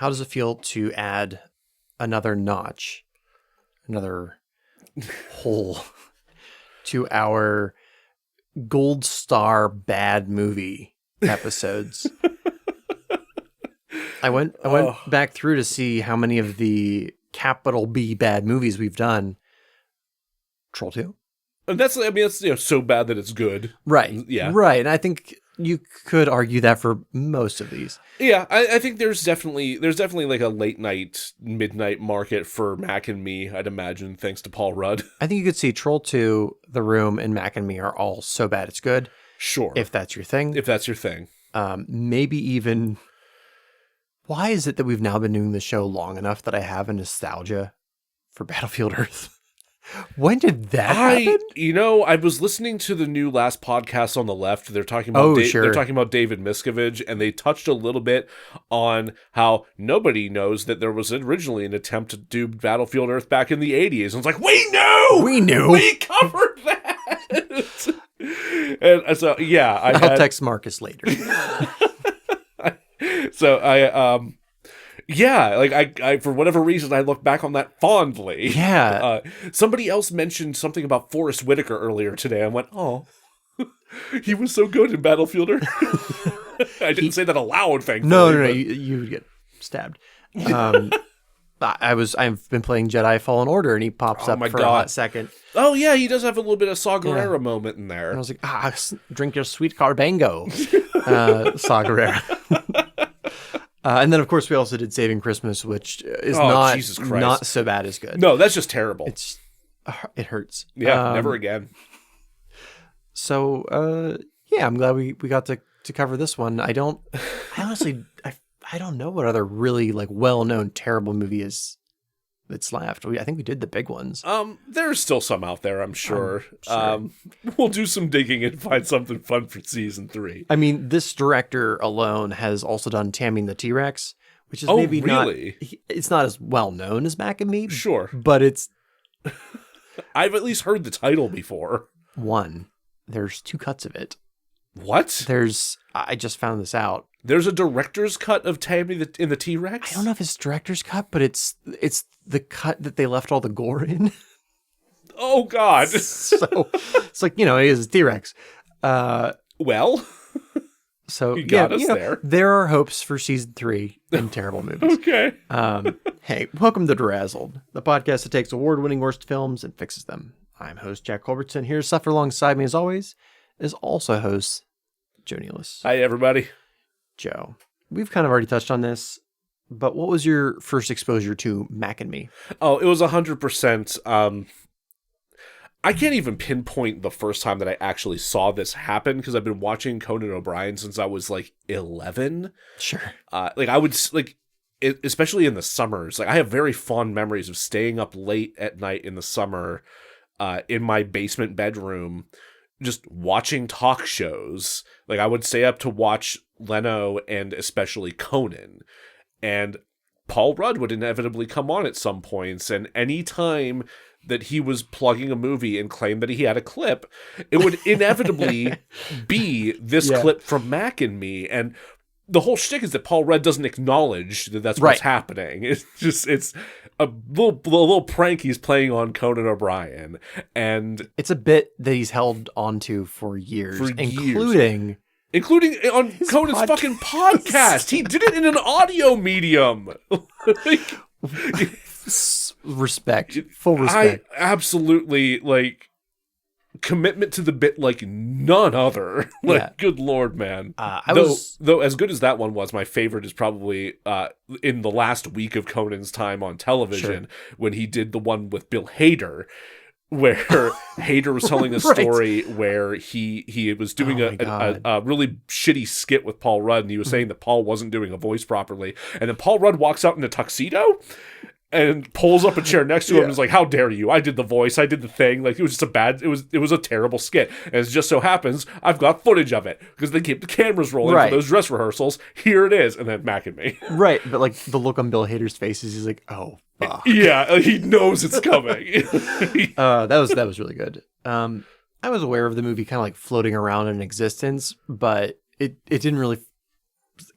how does it feel to add another notch, another hole to our gold star bad movie episodes? I went back through to see how many of the capital B bad movies we've done. Troll 2. And that's so bad that it's good. Right. Yeah. Right. And I think you could argue that for most of these. Yeah, I think there's definitely like a late night, midnight market for Mac and Me, I'd imagine, thanks to Paul Rudd. I think you could see Troll 2, The Room, and Mac and Me are all so bad it's good. Sure. If that's your thing. Maybe even... Why is it that we've now been doing the show long enough that I have a nostalgia for Battlefield Earth? When did that happen? I was listening to the new last podcast on the left. They're talking about they're talking about David Miscavige, and they touched a little bit on how nobody knows that there was originally an attempt to do Battlefield Earth back in the 80s. And it's like, we knew! We covered that! And so, yeah. I'll text Marcus later. So I for whatever reason, I look back on that fondly. Yeah. Somebody else mentioned something about Forrest Whitaker earlier today. I went, oh, he was so good in Battlefield Earth. I didn't say that aloud, thankfully. No, you would get stabbed. I've been playing Jedi Fallen Order, and he pops up for a hot second. Oh yeah, he does have a little bit of Saw Gerrera moment in there. And I was like, drink your sweet carbango, Saw Gerrera. And then, of course, we also did Saving Christmas, which is not so bad as good. No, that's just terrible. It hurts. Yeah, never again. So, I'm glad we got to cover this one. I honestly don't know what other really well-known terrible movie is that's left. I think we did the big ones. There's still some out there, I'm sure. We'll do some digging and find something fun for season 3. I mean, this director alone has also done Taming the T-Rex, which is maybe really? It's not as well known as Mac and Me. Sure. But it's... I've at least heard the title before. There's 2 cuts of it. What? I just found this out. There's a director's cut of Tammy in the T-Rex? I don't know if it's director's cut, but it's the cut that they left all the gore in. Oh, God. So it's like, it is a T-Rex. Well, so you got us there. There are hopes for season 3 in terrible movies. Okay. Hey, welcome to DeRazzled, the podcast that takes award-winning worst films and fixes them. I'm host Jack Culbertson. Here to suffer alongside me, as always, is also host Joe Nealis. Hi, everybody. Joe, we've kind of already touched on this, but what was your first exposure to Mac and Me? Oh, it was 100%. I can't even pinpoint the first time that I actually saw this happen because I've been watching Conan O'Brien since I was 11. Sure. I would especially in the summers. I have very fond memories of staying up late at night in the summer, in my basement bedroom, just watching talk shows. I would stay up to watch Leno and especially Conan, and Paul Rudd would inevitably come on at some points, and any time that he was plugging a movie and claimed that he had a clip, it would inevitably be this clip from Mac and Me. And the whole shtick is that Paul Rudd doesn't acknowledge that that's what's happening. It's a little prank he's playing on Conan O'Brien. And it's a bit that he's held onto for years. Including on Conan's fucking podcast. He did it in an audio medium. Respect. Full respect. I absolutely, commitment to the bit like none other. Good Lord, man. Though as good as that one was, my favorite is probably in the last week of Conan's time on television, when he did the one with Bill Hader, where Hader was telling a story where he was doing a really shitty skit with Paul Rudd, and he was saying that Paul wasn't doing a voice properly, and then Paul Rudd walks out in a tuxedo and pulls up a chair next to him and is like, "How dare you? I did the voice. I did the thing." It was just it was a terrible skit. And it just so happens I've got footage of it because they keep the cameras rolling for those dress rehearsals. Here it is. And then Mac and Me. Right. But the look on Bill Hader's face is he's like, oh, fuck. Yeah. He knows it's coming. That was really good. I was aware of the movie kind of floating around in existence, but it didn't really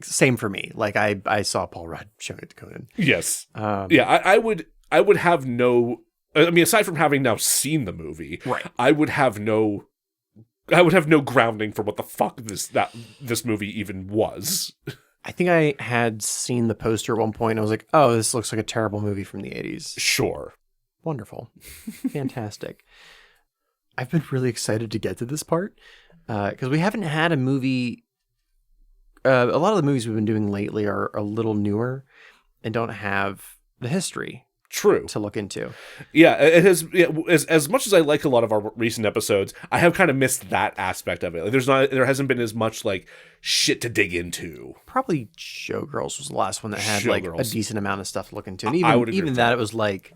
same for me. Like I saw Paul Rudd showing it to Conan. Yes. I would have no. I mean, aside from having now seen the movie, right? I would have no grounding for what the fuck this movie even was. I think I had seen the poster at one point. And I was like, oh, this looks like a terrible movie from the 80s. Sure. Wonderful. Fantastic. I've been really excited to get to this part because we haven't had a movie. A lot of the movies we've been doing lately are a little newer and don't have the history. True. To look into. Yeah, it has. Yeah, as much as I like a lot of our recent episodes, I have kind of missed that aspect of it. Like, there hasn't been as much like shit to dig into. Probably Showgirls was the last one that had Showgirls. like a decent amount of stuff to look into, and even that it was like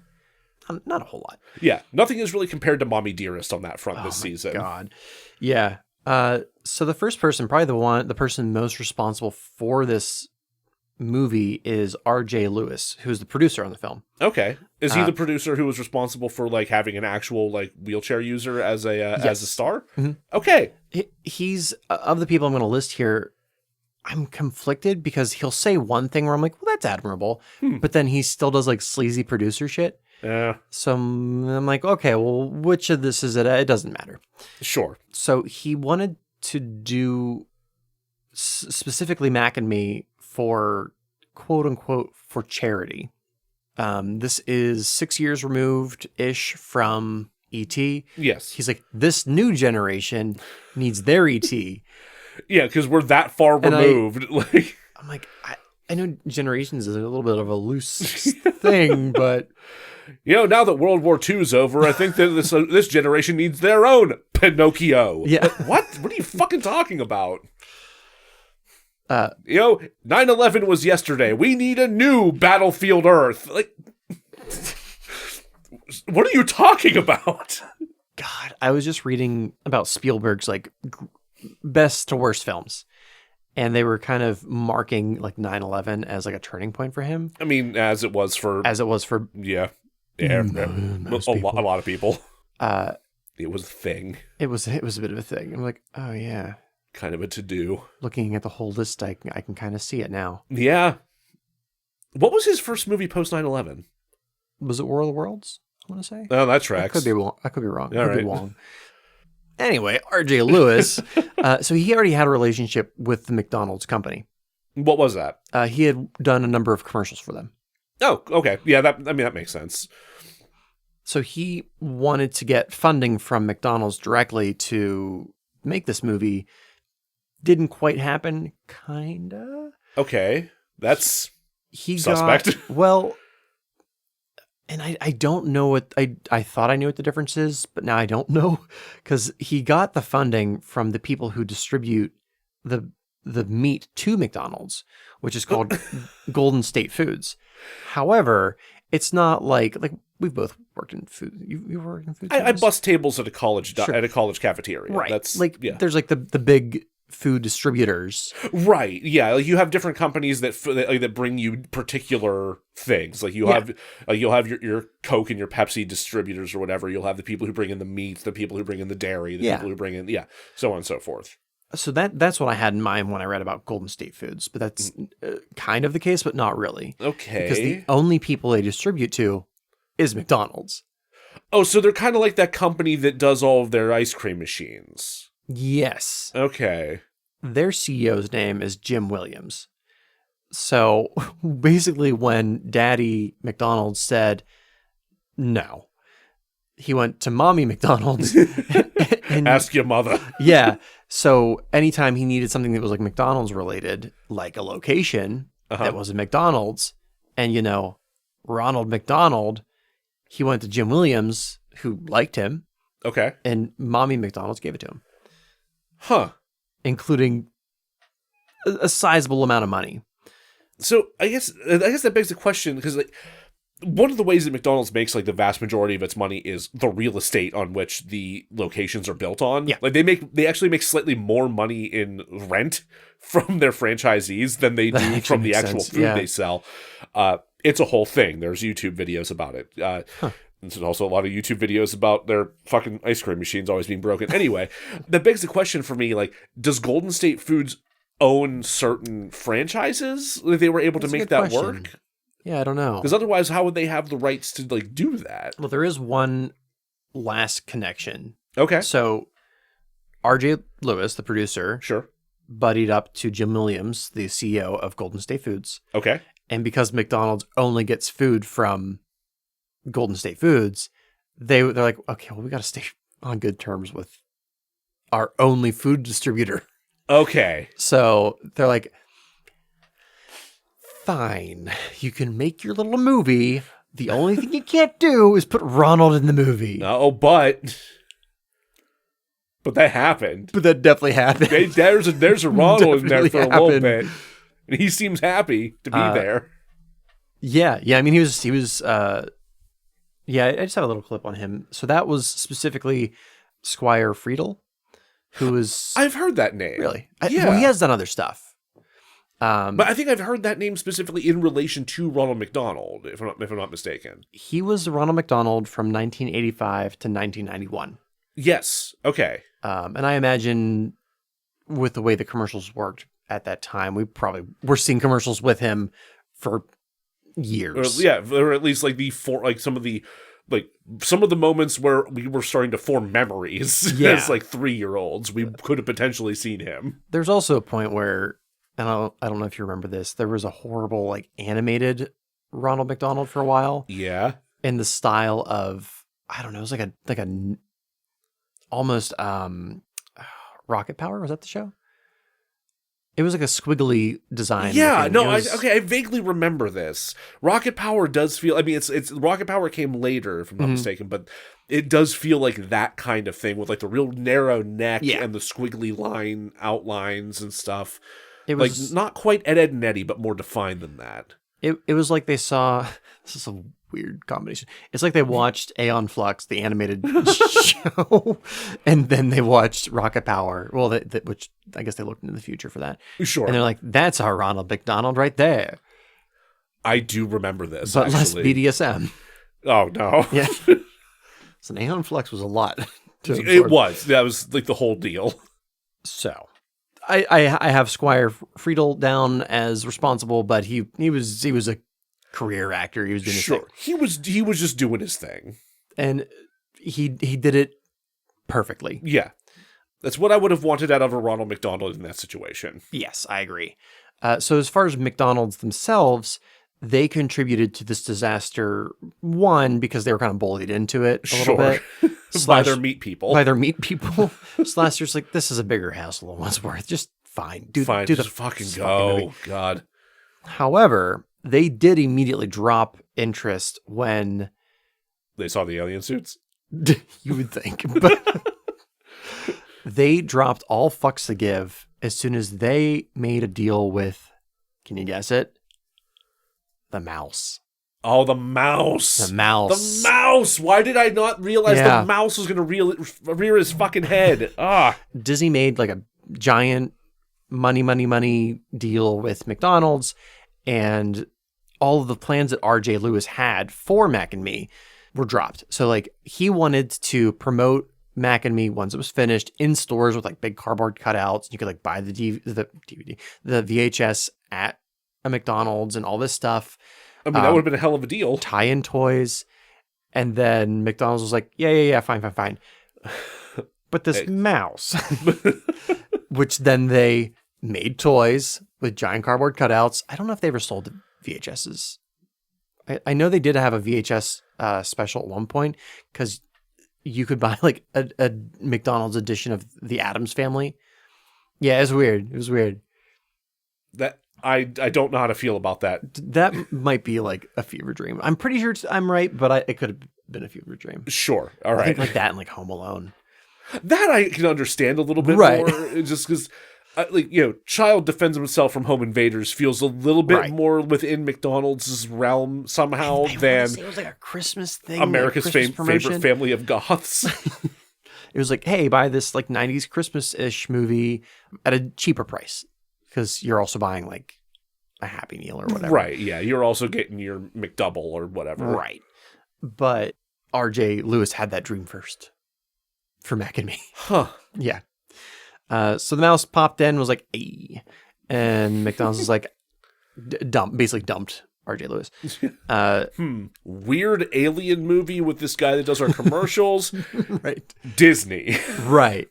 not a whole lot. Yeah, nothing is really compared to Mommy Dearest on that front this season. God, yeah. So the first person, probably the person most responsible for this movie is R.J. Lewis, who's the producer on the film. Okay, is he the producer who was responsible for like having an actual like wheelchair user as a star? Mm-hmm. Okay, he's of the people I'm going to list here. I'm conflicted because he'll say one thing where I'm like, well, that's admirable, but then he still does like sleazy producer shit. Yeah. So I'm like, okay, well, which of this is it? It doesn't matter. Sure. So he wanted to do specifically Mac and Me for quote unquote for charity. This is 6 years removed ish from E.T. Yes. He's like, this new generation needs their E.T. Yeah, because we're that far removed. I'm like, I know generations is a little bit of a loose thing, but now that World War II is over, I think that this generation needs their own Pinocchio. Yeah. What? What are you fucking talking about? 9/11 was yesterday. We need a new Battlefield Earth. Like, what are you talking about? God, I was just reading about Spielberg's like best to worst films, and they were kind of marking like 9/11 as like a turning point for him. I mean, as it was for a lot of people. It was a thing. It was a bit of a thing. I'm like, oh yeah. Kind of a to-do. Looking at the whole list, I can kind of see it now. Yeah. What was his first movie post 9/11? Was it War of the Worlds? I want to say. Oh, that tracks. I could be wrong. I could be wrong. All right. Be wrong. Anyway, R.J. Lewis. So he already had a relationship with the McDonald's company. What was that? He had done a number of commercials for them. Oh, okay. Yeah, that makes sense. So he wanted to get funding from McDonald's directly to make this movie. Didn't quite happen, kinda. Okay, that's suspect. Well, and I don't know what I thought I knew what the difference is, but now I don't know, because he got the funding from the people who distribute the meat to McDonald's, which is called Golden State Foods. However, it's not like we've both worked in food. You worked in food. I bust tables at a college cafeteria. Right. That's There's like the big food distributors. Right. Yeah. Like you have different companies that bring you particular things. Like you'll have your Coke and your Pepsi distributors or whatever. You'll have the people who bring in the meat, the people who bring in the dairy, the people who bring in so on and so forth. So that's what I had in mind when I read about Golden State Foods, but that's kind of the case, but not really. Okay. Because the only people they distribute to is McDonald's. Oh, so they're kind of like that company that does all of their ice cream machines. Yes. Okay. Their CEO's name is Jim Williams. So basically when Daddy McDonald said no, he went to Mommy McDonald's. and ask your mother. Yeah. So anytime he needed something that was like McDonald's related, like a location that was a McDonald's, and Ronald McDonald, he went to Jim Williams, who liked him. Okay. And Mommy McDonald's gave it to him. Huh. Including a sizable amount of money. So I guess that begs the question, because one of the ways that McDonald's makes the vast majority of its money is the real estate on which the locations are built on. Yeah. They actually make slightly more money in rent from their franchisees than they do from the actual food they sell. It's a whole thing. There's YouTube videos about it. There's also a lot of YouTube videos about their fucking ice cream machines always being broken. Anyway, that begs the question for me, does Golden State Foods own certain franchises? They were able to make that work? Yeah, I don't know. Because otherwise, how would they have the rights to like do that? Well, there is one last connection. Okay. So R.J. Lewis, the producer, sure, buddied up to Jim Williams, the CEO of Golden State Foods. Okay. And because McDonald's only gets food from Golden State Foods, they're like, okay, well, we got to stay on good terms with our only food distributor. Okay. So they're like, fine, you can make your little movie. The only thing you can't do is put Ronald in the movie. No, but that happened. But that definitely happened. There's a Ronald in there for a little bit. And he seems happy to be there. Yeah. I mean, he was. Yeah, I just have a little clip on him. So that was specifically Squire Friedel, who was. I've heard that name. Really? Yeah. Well, he has done other stuff. But I think I've heard that name specifically in relation to Ronald McDonald, if I'm not mistaken. He was Ronald McDonald from 1985 to 1991. Yes. Okay. And I imagine with the way the commercials worked at that time, we're seeing commercials with him for years. Or at least like some of the moments where we were starting to form memories as like 3-year-olds. We could have potentially seen him. There's also a point where, and I don't know if you remember this, there was a horrible like animated Ronald McDonald for a while. Yeah. In the style of, I don't know, it was like a almost Rocket Power. Was that the show? It was like a squiggly design. Yeah, I vaguely remember this. Rocket Power does feel, I mean, it's Rocket Power came later, if I'm not mistaken, but it does feel like that kind of thing with like the real narrow neck and the squiggly line outlines and stuff. It was like not quite Ed, Edd and Eddy, but more defined than that. It was like they saw, this is a weird combination. It's like they watched Aeon Flux, the animated show, and then they watched Rocket Power. Well, which I guess they looked into the future for that. Sure. And they're like, that's our Ronald McDonald right there. I do remember this, but less BDSM. Oh, no. Yeah. So Aeon Flux was a lot. It was. That was like the whole deal. So I have Squire Friedel down as responsible, but he was a career actor. He was doing his thing. He was just doing his thing, and he did it perfectly. Yeah, that's what I would have wanted out of a Ronald McDonald in that situation. Yes, I agree. So as far as McDonald's themselves, they contributed to this disaster, one, because they were kind of bullied into it a little bit. By their meat people. Slash, there's like, this is a bigger hassle than what's worth. Just fine. Do the fucking go. Movie. God. However, they did immediately drop interest when they saw the alien suits. You would think. But they dropped all fucks to give as soon as they made a deal with, can you guess it? The mouse. Oh, the mouse. The mouse. The mouse. Why did I not realize the mouse was going to rear his fucking head? Disney made like a giant money deal with McDonald's, and all of the plans that R.J. Lewis had for Mac and Me were dropped. So like he wanted to promote Mac and Me once it was finished in stores with like big cardboard cutouts. You could like buy the DVD, the VHS at a McDonald's and all this stuff. I mean, that would have been a hell of a deal. Tie-in toys. And then McDonald's was like, yeah, fine. But this mouse, which then they made toys with giant cardboard cutouts. I don't know if they ever sold VHSs. I know they did have a VHS special at one point because you could buy like a McDonald's edition of the Addams Family. Yeah, it was weird. That I don't know how to feel about that. That might be like a fever dream. I'm pretty sure I'm right, but it could have been a fever dream. Sure. All right. I think like that and like Home Alone. That I can understand a little bit more, just because, child defends himself from home invaders feels a little bit more within McDonald's realm somehow than it was like a Christmas thing. America's favorite family of goths. It was like, hey, buy this like 90s Christmas-ish movie at a cheaper price because you're also buying like a Happy Meal or whatever. Right, yeah. You're also getting your McDouble or whatever. Right. But R.J. Lewis had that dream first for Mac and Me. Huh. Yeah. So the mouse popped in and was like, hey. And McDonald's was like, basically dumped R.J. Lewis. Weird alien movie with this guy that does our commercials. Right. Disney. Right.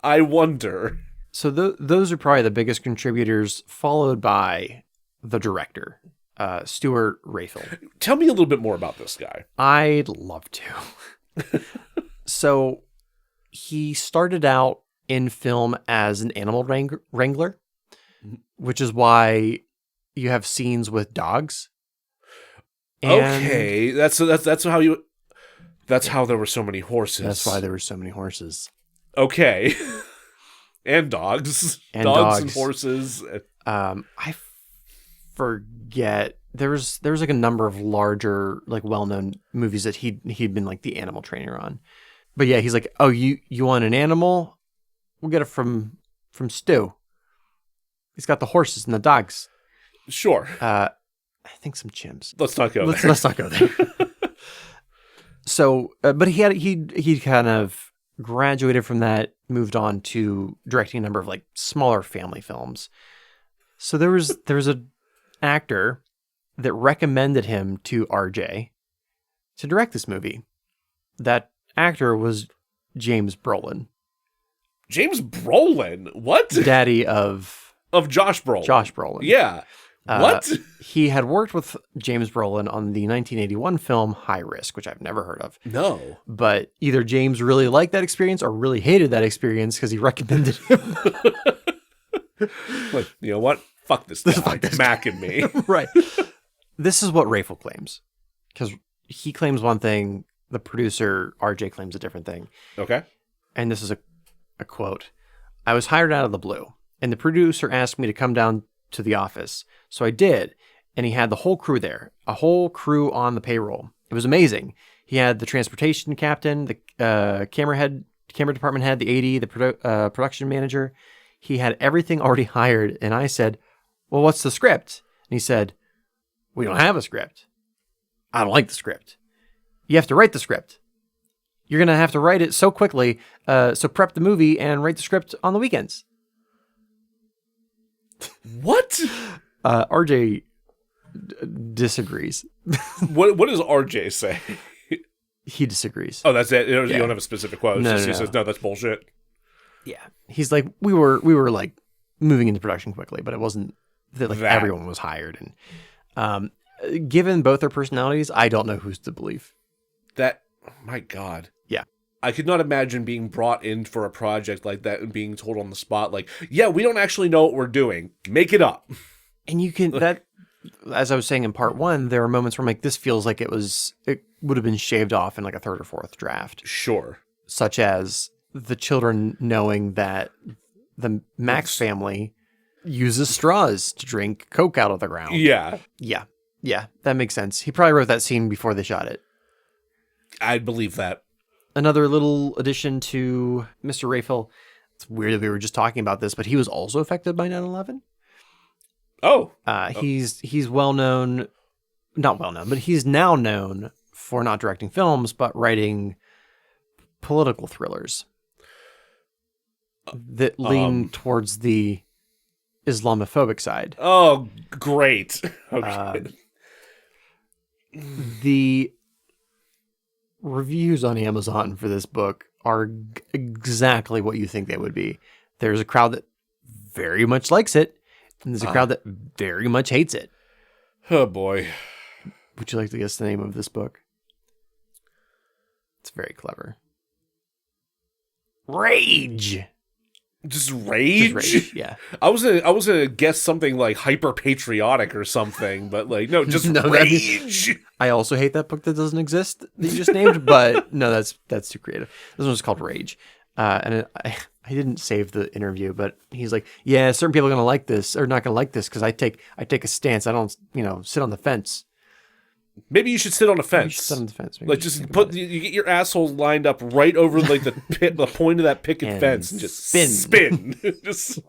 I wonder. So those are probably the biggest contributors, followed by the director, Stuart Rayfield. Tell me a little bit more about this guy. I'd love to. So he started out in film as an animal wrangler, which is why you have scenes with dogs. Okay, that's how there were so many horses. That's why there were so many horses. Okay. And dogs. Dogs and horses. I forget. There was like a number of larger, like well-known movies that he'd been like the animal trainer on. But yeah, he's like, oh, you want an animal? We'll get it from Stu. He's got the horses and the dogs. Sure. I think some chimps. Let's not go there. Let's not go there. So, but he kind of graduated from that, moved on to directing a number of like smaller family films. So there was an actor that recommended him to RJ to direct this movie. That actor was James Brolin. James Brolin? What? Daddy of Josh Brolin. Josh Brolin. Yeah. What? He had worked with James Brolin on the 1981 film High Risk, which I've never heard of. No. But either James really liked that experience or really hated that experience because he recommended him. Like, you know what? Fuck this guy. Macking me. Right. This is what Rayfield claims. Because he claims one thing, the producer, RJ, claims a different thing. Okay. And this is a quote. I was hired out of the blue, and the producer asked me to come down to the office. So I did, and he had the whole crew there, a whole crew on the payroll. It was amazing. He had the transportation captain, the camera department head, the AD, the production manager. He had everything already hired, and I said, well, what's the script? And he said, we don't have a script. I don't like the script. You have to write the script. You're going to have to write it so quickly, so prep the movie and write the script on the weekends. What? RJ disagrees. What does RJ say? He disagrees. Oh, that's it? You don't have a specific quote. No. He says, no, that's bullshit. Yeah. He's like, we were like moving into production quickly, but it wasn't that like everyone was hired. And given both their personalities, I don't know who's to believe. My God. Yeah. I could not imagine being brought in for a project like that and being told on the spot, like, yeah, we don't actually know what we're doing. Make it up. And you can, as I was saying in part one, there are moments where I'm like, this feels like it would have been shaved off in like a third or fourth draft. Sure. Such as the children knowing that the Max family uses straws to drink Coke out of the ground. Yeah. Yeah, that makes sense. He probably wrote that scene before they shot it. I'd believe that. Another little addition to Mr. Rayfield. It's weird that we were just talking about this, but he was also affected by 9/11. Oh. He's well known, not well known, but he's now known for not directing films, but writing political thrillers that lean towards the Islamophobic side. Oh, great. Okay. The reviews on Amazon for this book are exactly what you think they would be. There's a crowd that very much likes it, and there's a crowd that very much hates it. Oh, boy. Would you like to guess the name of this book? It's very clever. Rage. Just rage? Yeah. I was gonna guess something like hyper patriotic or something, but like no, just rage. I also hate that book that doesn't exist that you just named, but no, that's too creative. This one's called Rage, and I didn't save the interview, but he's like, yeah, certain people are gonna like this or not gonna like this because I take a stance. I don't sit on the fence. Maybe you should sit on a fence. Sit on the fence. Maybe like just you get your asshole lined up right over like the point of that picket fence and just spin. Just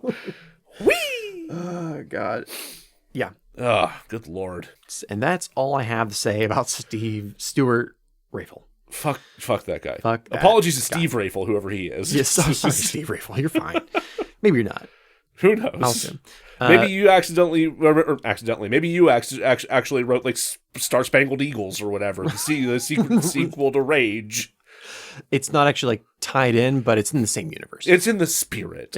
whee. Oh God. Yeah. Oh, good Lord. And that's all I have to say about Stuart Rayfield. Fuck that guy. Fuck that Apologies to guy. Steve Rayfield, whover he is. Yes, sorry, Steve Rayfield. You're fine. Maybe you're not. Who knows? Maybe you maybe you actually wrote like Star Spangled Eagles or whatever. The secret sequel to Rage. It's not actually like tied in, but it's in the same universe. It's in the spirit.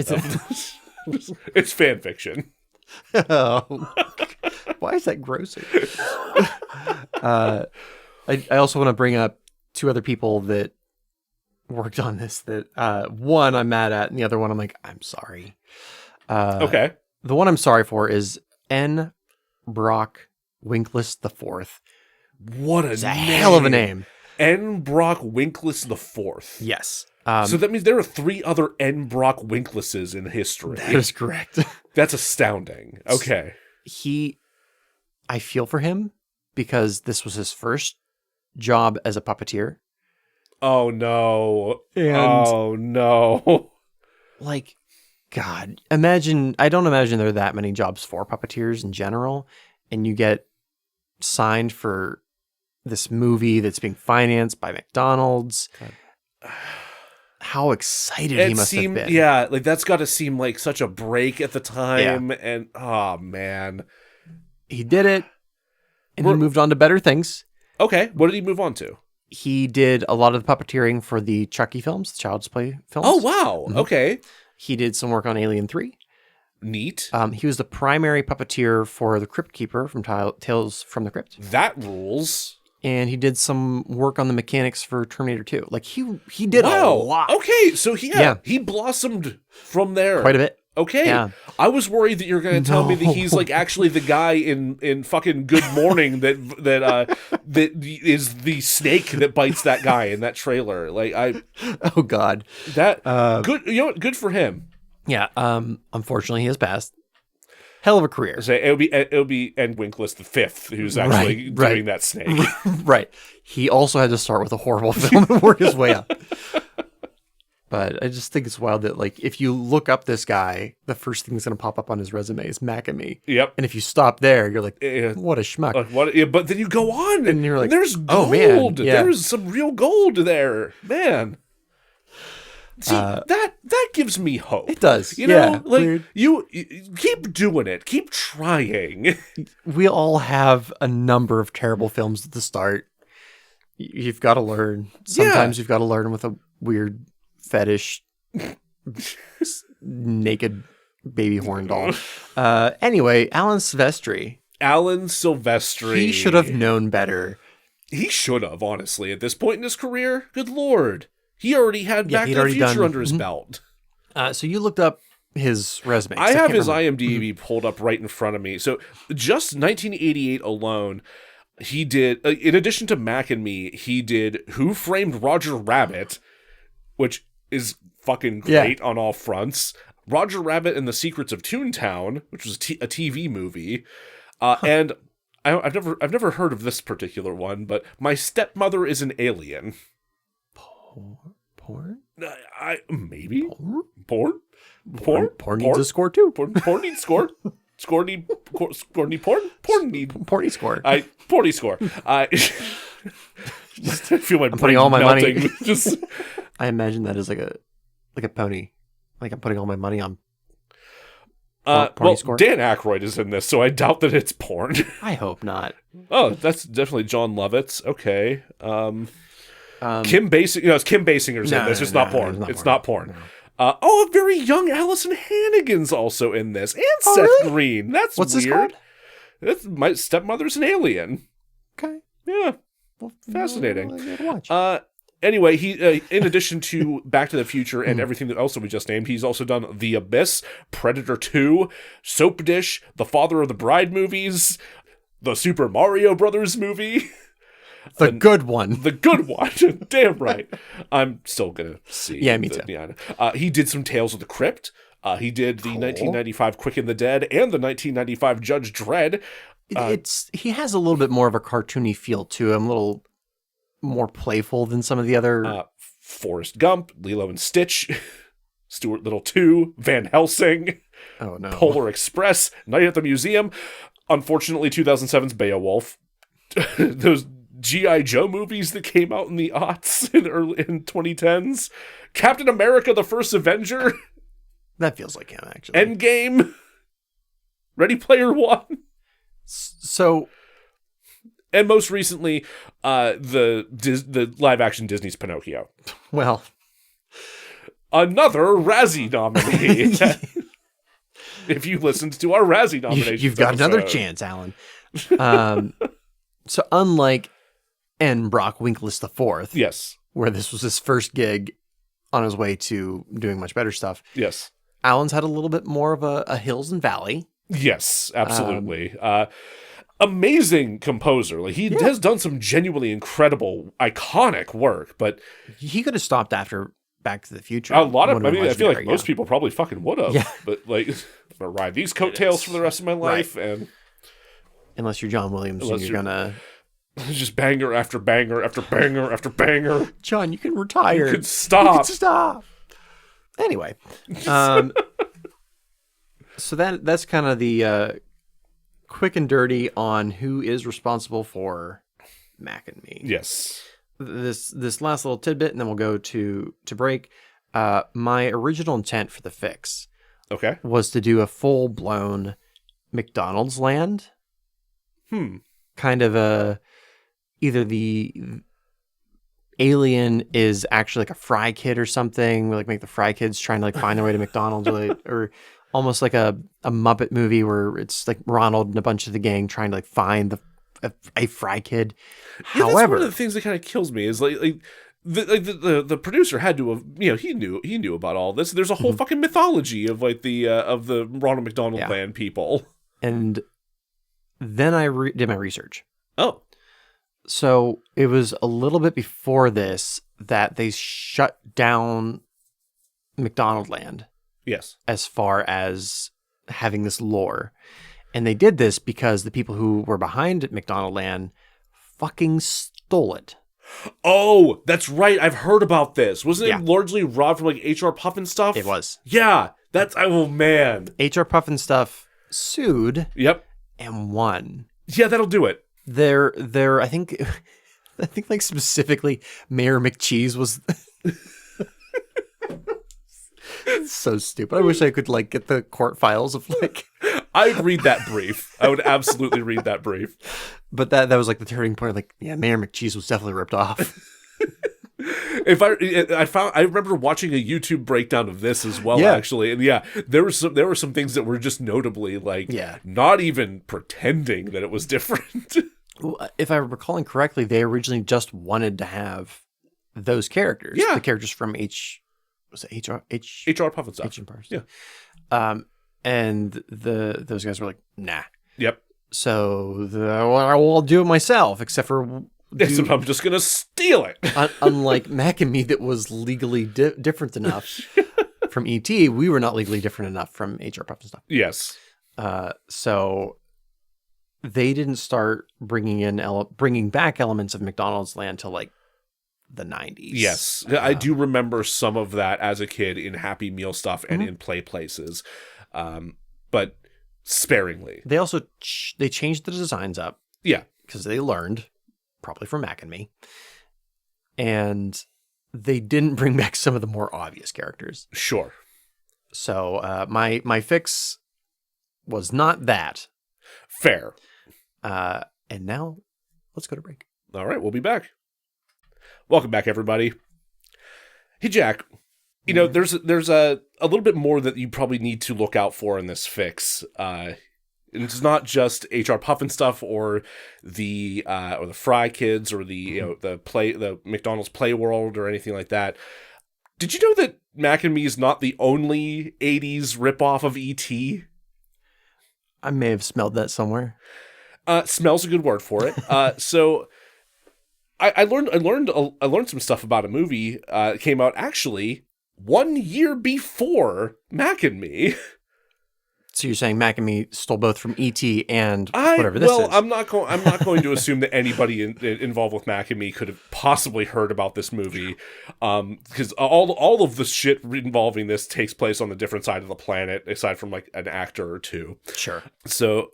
It's fan fiction. Oh, why is that gross? I also want to bring up two other people that worked on this. That one I'm mad at, and the other one I'm like, I'm sorry. Okay. The one I'm sorry for is N. Brock Winkless IV. What a hell of a name. N. Brock Winkless IV. Yes. So that means there are 3 other N. Brock Winklesses in history. That is correct. That's astounding. Okay. I feel for him because this was his first job as a puppeteer. Oh, no. Oh, no. Like, God, I don't imagine there are that many jobs for puppeteers in general, and you get signed for this movie that's being financed by McDonald's. God. How excited he must have been. Yeah, like that's got to seem like such a break at the time, and oh man. He did it, and he moved on to better things. Okay, what did he move on to? He did a lot of the puppeteering for the Chucky films, the Child's Play films. Oh, wow. Mm-hmm. Okay. He did some work on Alien 3. Neat. He was the primary puppeteer for the Crypt Keeper from Tales from the Crypt. That rules. And he did some work on the mechanics for Terminator 2. Like, he did a lot. Okay, so he blossomed from there. Quite a bit. Okay. Yeah. I was worried that you're going to tell me that he's like actually the guy in fucking Good Morning that is the snake that bites that guy in that trailer. Like oh God. That good, you know what? Good for him. Yeah. Unfortunately he has passed. Hell of a career. So it'll be N. Winkless V who's actually doing that snake. Right. He also had to start with a horrible film and work his way up. But I just think it's wild that, like, if you look up this guy, the first thing that's going to pop up on his resume is Mac and Me. Yep. And if you stop there, you're like, what a schmuck. But then you go on, and you're like, there's gold. Oh, man. Yeah. There's some real gold there. Man. See, that gives me hope. It does. You know, like, you keep doing it. Keep trying. We all have a number of terrible films at the start. You've got to learn. Sometimes you've got to learn with a weird fetish naked baby horn doll. Anyway, Alan Silvestri. He should have known better. He should have, honestly, at this point in his career. Good Lord. He already had Back to the Future under his belt. So you looked up his resume. I have his IMDb pulled up right in front of me. So just 1988 alone, he did, in addition to Mac and Me, he did Who Framed Roger Rabbit, which is fucking great on all fronts. Roger Rabbit and the Secrets of Toontown, which was a TV movie. And I've never heard of this particular one, but My Stepmother is an Alien. Porn? Maybe. Porn needs a score too. Porn needs score. Score need porn. Porn need porny score. Porny score. I feel my brain putting all my melting. money. Just I imagine that as like a pony. Like I'm putting all my money on. Well, score. Dan Aykroyd is in this, so I doubt that it's porn. I hope not. Oh, that's definitely John Lovitz. Okay. Kim Basinger. No, it's Kim Basinger's in this. It's not porn. It's not porn. A very young Allison Hannigan's also in this, and Seth really? Green. That's What's weird. This called? My Stepmother's an Alien. Okay. Yeah. Well, fascinating. I gotta watch. Anyway, he in addition to Back to the Future and everything that also we just named, he's also done The Abyss, Predator 2, Soap Dish, The Father of the Bride movies, the Super Mario Brothers movie. The good one. The good one. Damn right. I'm still going to see. Yeah, me too. He did some Tales of the Crypt. He did the 1995 Quick and the Dead and the 1995 Judge Dredd. He has a little bit more of a cartoony feel to him, a little more playful than some of the other. Forrest Gump, Lilo and Stitch, Stuart Little 2, Van Helsing, Polar Express, Night at the Museum. Unfortunately, 2007's Beowulf. Those G.I. Joe movies that came out in the aughts in 2010s. Captain America, the First Avenger. That feels like him, actually. Endgame. Ready Player One. So... And most recently, the live-action Disney's Pinocchio. Well... Another Razzie nominee. If you listened to our Razzie nominations You've got episode. another chance, Alan. So unlike N. Brock Winkless IV... Yes. Where this was his first gig on his way to doing much better stuff. Yes. Alan's had a little bit more of a hills and valley. Yes, absolutely. Amazing composer. Like he has done some genuinely incredible, iconic work, but he could have stopped after Back to the Future. A lot of, I feel like most people probably fucking would have. Yeah. But like, I'm gonna ride these coattails for the rest of my life, and unless you're John Williams, and you're gonna just banger after banger after banger after banger. John, you can retire. You can stop. Anyway, so that's kind of the quick and dirty on who is responsible for Mac and Me. Yes. This last little tidbit, and then we'll go to break. My original intent for the fix, was to do a full blown McDonald's land. Kind of either the alien is actually like a fry kid or something, like make the fry kids trying to like find their way to McDonald's, or almost like a Muppet movie where it's like Ronald and a bunch of the gang trying to like find a fry kid. Yeah, However, that's one of the things that kind of kills me is the producer had to have, he knew about all this. There's a whole fucking mythology of like the Ronald McDonald Land people. And then I did my research. Oh. So it was a little bit before this that they shut down McDonald Land. Yes. As far as having this lore. And they did this because the people who were behind McDonald Land fucking stole it. Oh, that's right. I've heard about this. Wasn't it largely robbed from like HR Puffin stuff? It was. Yeah. Oh man. HR Puffin stuff sued. Yep. And won. Yeah, that'll do it. They're I think like specifically Mayor McCheese was so stupid. I wish I could like get the court files of like I'd read that brief. I would absolutely read that brief. But that was like the turning point. Like, yeah, Mayor McCheese was definitely ripped off. I remember watching a YouTube breakdown of this as well, actually, and there were some things that were just notably like, not even pretending that it was different. If I'm recalling correctly, they originally just wanted to have those characters, the characters from HR Puffin stuff, and those guys were like, nah. Yep. So I'll do it myself, except for. I'm just gonna steal it. Unlike Mac and Me, that was legally different enough from ET, we were not legally different enough from HR Puffin stuff. Yes. So they didn't start bringing back elements of McDonald's Land till like the 90s. Yes, I do remember some of that as a kid in Happy Meal stuff and in play places, but sparingly. They also they changed the designs up. Yeah, because they learned. Probably from Mac and Me. And they didn't bring back some of the more obvious characters. Sure. So my fix was not that. Fair. And now let's go to break. All right, we'll be back. Welcome back, everybody. Hey, Jack. You know, there's a little bit more that you probably need to look out for in this fix. It's not just HR Puffin stuff or the Fry Kids or the McDonald's Play World or anything like that. Did you know that Mac and Me is not the only 80s ripoff of E.T.? I may have smelled that somewhere. Smell's a good word for it. So I learned some stuff about a movie that came out actually 1 year before Mac and Me. So you're saying Mac and Me stole both from E.T. and whatever this is? Well, I'm not going to assume that anybody involved with Mac and Me could have possibly heard about this movie, because all of the shit involving this takes place on a different side of the planet, aside from like an actor or two. Sure. So,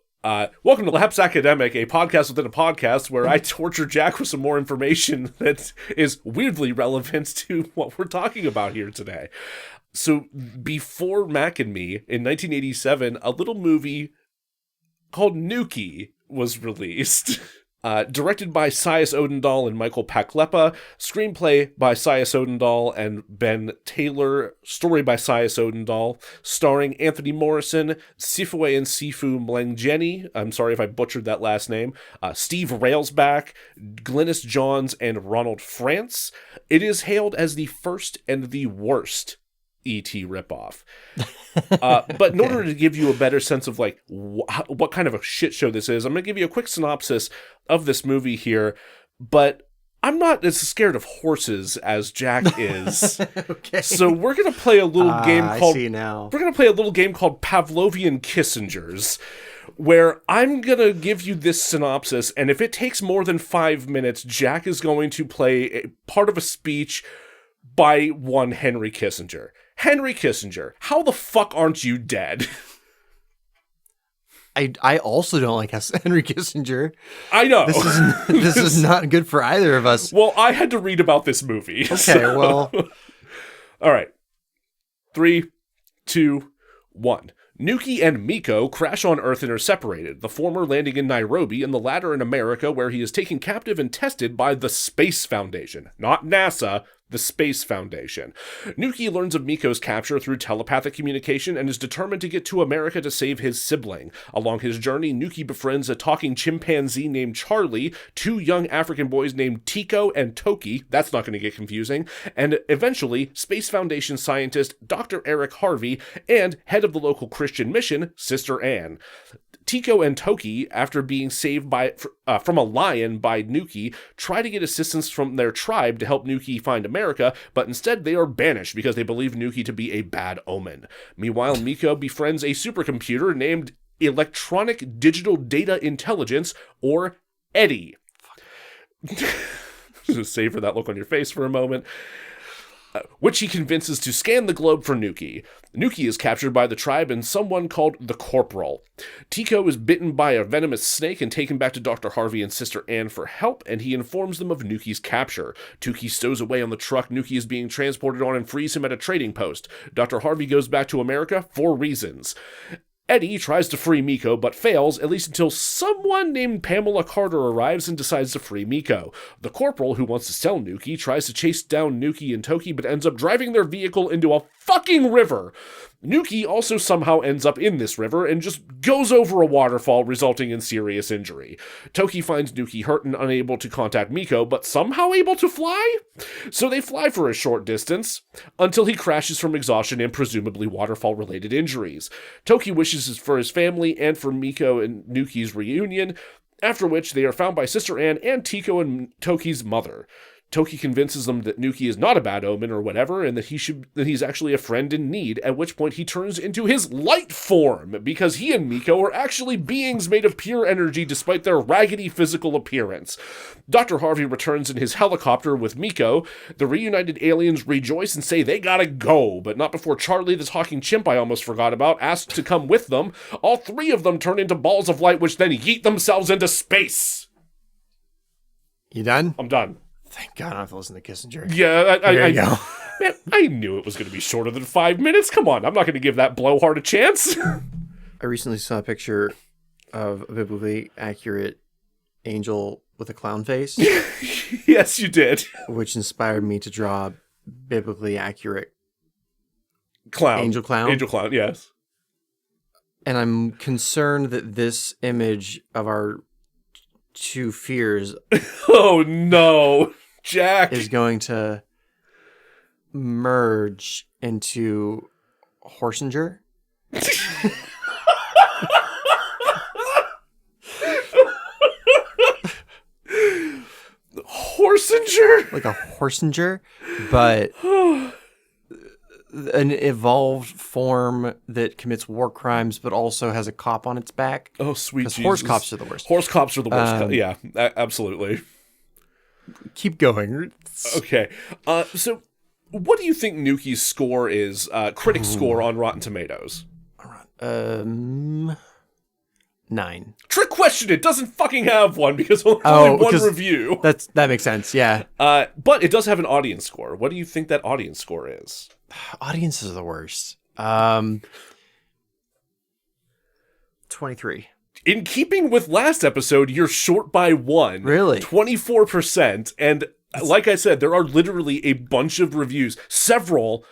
welcome to Laps Academic, a podcast within a podcast where I torture Jack with some more information that is weirdly relevant to what we're talking about here today. So before Mac and Me, in 1987, a little movie called Nukie was released. Directed by Sias Odendahl and Michael Paklepa, screenplay by Sias Odendahl and Ben Taylor, story by Sias Odendahl, starring Anthony Morrison, Sifue and Sifu Mlengjeni, I'm sorry if I butchered that last name, Steve Railsback, Glynis Johns, and Ronald France. It is hailed as the first and the worst E.T. ripoff. But in order to give you a better sense of like what kind of a shit show this is, I'm going to give you a quick synopsis of this movie here, but I'm not as scared of horses as Jack is. Okay. So we're going to play a little game called I see now. We're going to play a little game called Pavlovian Kissingers, where I'm going to give you this synopsis, and if it takes more than 5 minutes, Jack is going to play a part of a speech by one Henry Kissinger. Henry Kissinger, how the fuck aren't you dead? I also don't like Henry Kissinger. I know. This is not good for either of us. Well, I had to read about this movie. Okay, so. Well. All right. 3, 2, 1. Nukie and Miko crash on Earth and are separated, the former landing in Nairobi and the latter in America, where he is taken captive and tested by the Space Foundation. Not NASA, the Space Foundation. Nukie learns of Miko's capture through telepathic communication and is determined to get to America to save his sibling. Along his journey, Nukie befriends a talking chimpanzee named Charlie, 2 young African boys named Tico and Toki, that's not going to get confusing, and eventually Space Foundation scientist Dr. Eric Harvey and head of the local Christian mission, Sister Anne. Tico and Toki, after being saved from a lion by Nukie, try to get assistance from their tribe to help Nukie find America, but instead they are banished because they believe Nukie to be a bad omen. Meanwhile, Miko befriends a supercomputer named Electronic Digital Data Intelligence, or EDI. Just savor that look on your face for a moment. Which he convinces to scan the globe for Nukie. Nukie is captured by the tribe and someone called the Corporal. Tico is bitten by a venomous snake and taken back to Dr. Harvey and Sister Anne for help, and he informs them of Nukie's capture. Tuki stows away on the truck Nukie is being transported on and frees him at a trading post. Dr. Harvey goes back to America for reasons. Eddie tries to free Miko, but fails, at least until someone named Pamela Carter arrives and decides to free Miko. The Corporal, who wants to sell Nukie, tries to chase down Nukie and Toki, but ends up driving their vehicle into a fucking river. Nukie also somehow ends up in this river and just goes over a waterfall, resulting in serious injury. Toki finds Nukie hurt and unable to contact Miko, but somehow able to fly? So they fly for a short distance, until he crashes from exhaustion and presumably waterfall-related injuries. Toki wishes for his family and for Miko and Nukie's reunion, after which they are found by Sister Anne and Tico and Toki's mother. Toki convinces them that Nukie is not a bad omen or whatever, and that he's actually a friend in need, at which point he turns into his light form, because he and Miko are actually beings made of pure energy despite their raggedy physical appearance. Dr. Harvey returns in his helicopter with Miko. The reunited aliens rejoice and say they gotta go, but not before Charlie, the talking chimp I almost forgot about, asks to come with them. All 3 of them turn into balls of light, which then yeet themselves into space. You done? I'm done. Thank God I don't have to listen to Kissinger. Yeah, There you go. Man, I knew it was going to be shorter than 5 minutes. Come on, I'm not going to give that blowhard a chance. I recently saw a picture of a biblically accurate angel with a clown face. Yes, you did. Which inspired me to draw biblically accurate clown. Angel clown. Angel clown, yes. And I'm concerned that this image of our 2 fears oh no, Jack is going to merge into Horsinger. Horsinger? Like a Horsinger, but an evolved form that commits war crimes, but also has a cop on its back. Oh, sweet Jesus. Horse cops are the worst. Horse cops are the worst. Yeah, absolutely. Keep going. Okay. So, what do you think Nukie's score is, critic score on Rotten Tomatoes? 9. Trick question. It doesn't fucking have one because there's only one review. That makes sense. Yeah. But it does have an audience score. What do you think that audience score is? Audiences are the worst. 23. In keeping with last episode, you're short by 1. Really? 24%. And like I said, there are literally a bunch of reviews. Several.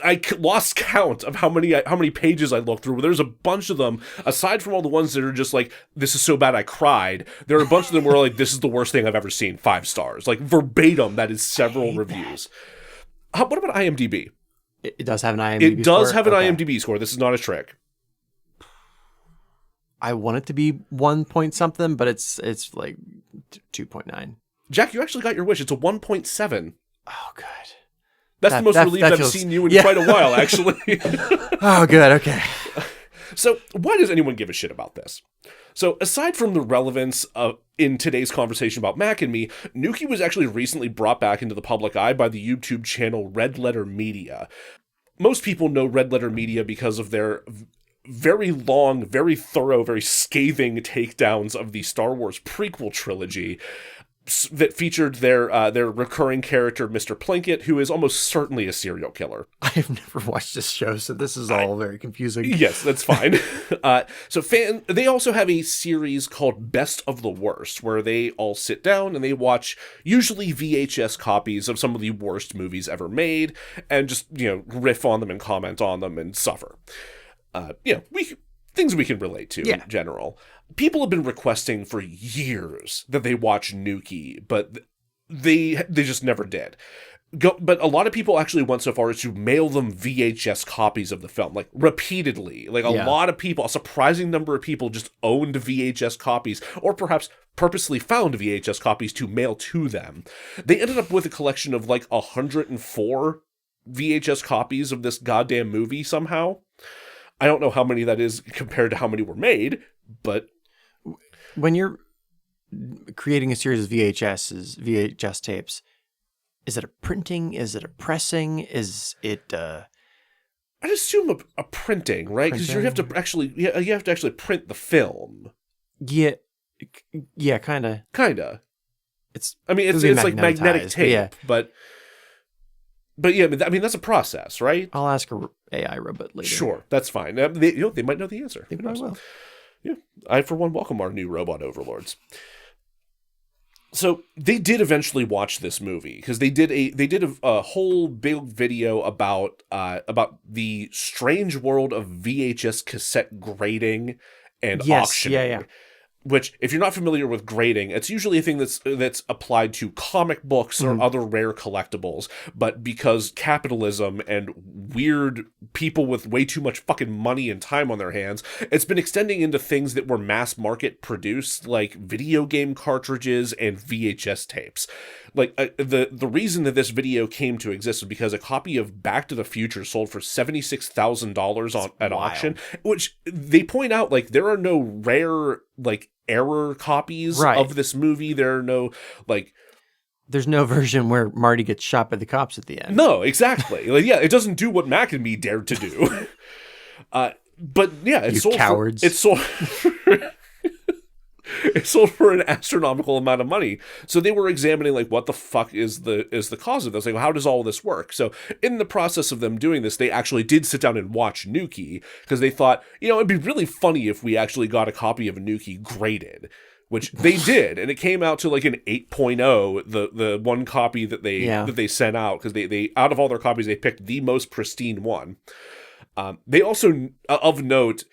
I lost count of how many pages I looked through. There's a bunch of them, aside from all the ones that are just like, this is so bad I cried. There are a bunch of them where like, this is the worst thing I've ever seen. 5 stars. Like verbatim, that is several reviews. What about IMDb? It does have an IMDb score? It does have an IMDb score. This is not a trick. I want it to be 1 point something, but it's like 2.9. Jack, you actually got your wish. It's a 1.7. Oh, good. That's the most relieved I've seen you in quite a while, actually. Oh, good. Okay. So why does anyone give a shit about this? So aside from the relevance in today's conversation about Mac and Me, Nukie was actually recently brought back into the public eye by the YouTube channel Red Letter Media. Most people know Red Letter Media because of their very long, very thorough, very scathing takedowns of the Star Wars prequel trilogy that featured their recurring character, Mr. Plinkett, who is almost certainly a serial killer. I've never watched this show, so this is all very confusing. Yes, that's fine. They also have a series called Best of the Worst, where they all sit down and they watch usually VHS copies of some of the worst movies ever made, and just, riff on them and comment on them and suffer. Things we can relate to in general. People have been requesting for years that they watch Nukie, but they just never did. But a lot of people actually went so far as to mail them VHS copies of the film, like repeatedly. Like a lot of people, a surprising number of people just owned VHS copies, or perhaps purposely found VHS copies to mail to them. They ended up with a collection of like 104 VHS copies of this goddamn movie somehow. I don't know how many that is compared to how many were made, but when you're creating a series of VHS tapes, is it a printing? Is it a pressing? Is it I'd assume a printing, right? Because you have to actually print the film. Yeah, kind of. It's like magnetic tape, but yeah, that's a process, right? I'll ask a AI robot later. Sure, that's fine. They might know the answer. Maybe I will. Yeah, I for one welcome our new robot overlords. So they did eventually watch this movie because they did a whole big video about the strange world of VHS cassette grading and auctioning. Yeah. Which, if you're not familiar with grading, it's usually a thing that's applied to comic books or other rare collectibles. But because capitalism and weird people with way too much fucking money and time on their hands, it's been extending into things that were mass market produced, like video game cartridges and VHS tapes. Like the reason that this video came to exist was because a copy of Back to the Future sold for $76,000 at auction, which they point out like there are no rare like error copies of this movie. There are no there's no version where Marty gets shot by the cops at the end. No, exactly. It doesn't do what Mac and Me dared to do. But yeah, it's sold cowards. It sold for an astronomical amount of money. So they were examining what the fuck is the cause of this? How does all this work? So in the process of them doing this, they actually did sit down and watch Nukie because they thought, it'd be really funny if we actually got a copy of Nukie graded, which they did, and it came out to an 8.0, the one copy that they sent out because they out of all their copies they picked the most pristine one. They also, of note,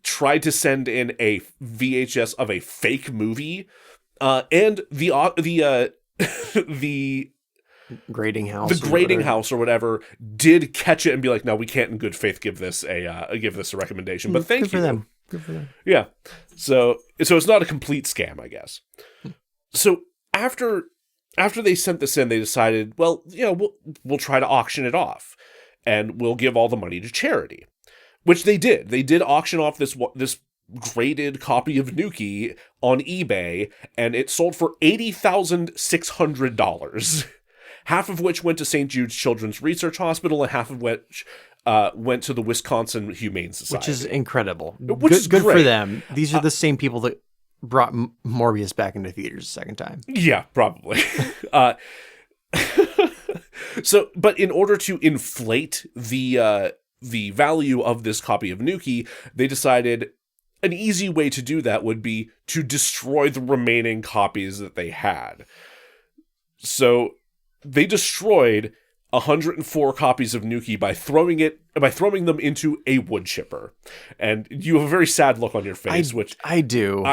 tried to send in a VHS of a fake movie, and the grading house, house or whatever, did catch it and be like, no, we can't in good faith give this a recommendation. But thank you. Good for them. Yeah. So it's not a complete scam, I guess. So after they sent this in, they decided, well, we'll try to auction it off, and we'll give all the money to charity. Which they did. They did auction off this graded copy of Nukie on eBay, and it sold for $80,600. Half of which went to St. Jude's Children's Research Hospital, and half of which went to the Wisconsin Humane Society. Which is incredible. Which is good great. for them. These are the same people that brought Morbius back into theaters a second time. Yeah, probably. But in order to inflate the value of this copy of Nukie, they decided an easy way to do that would be to destroy the remaining copies that they had. So they destroyed 104 copies of Nukie by throwing them into a wood chipper. And you have a very sad look on your face, which I do.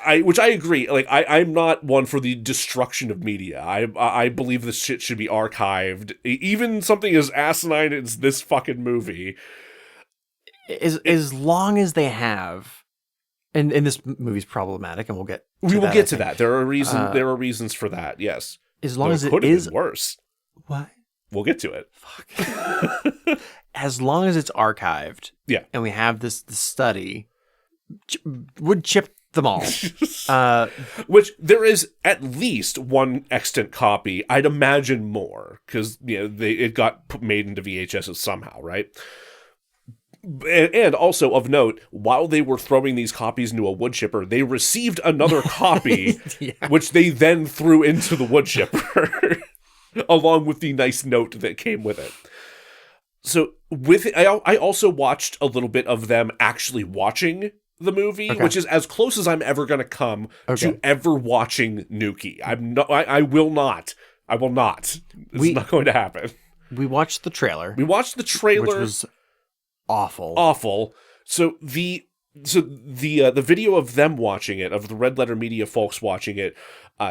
Which I agree. Like I'm not one for the destruction of media. I believe this shit should be archived. Even something as asinine as this fucking movie. As long as they have, and this movie's problematic, and we will get to that. There are reasons for that. Yes. As long as it could have is been worse. What? We'll get to it. Fuck. As long as it's archived, yeah, and we have this study, would chip them all. Which there is at least one extant copy. I'd imagine more because it got made into VHSs somehow, right? And also of note, while they were throwing these copies into a wood chipper, they received another copy, which they then threw into the wood chipper. Along with the nice note that came with it. So with it, I also watched a little bit of them actually watching the movie, which is as close as I'm ever going to come to ever watching Nukie. I will not. It's not going to happen. We watched the trailer. Which was awful. So the video of them watching it, of the Red Letter Media folks watching it,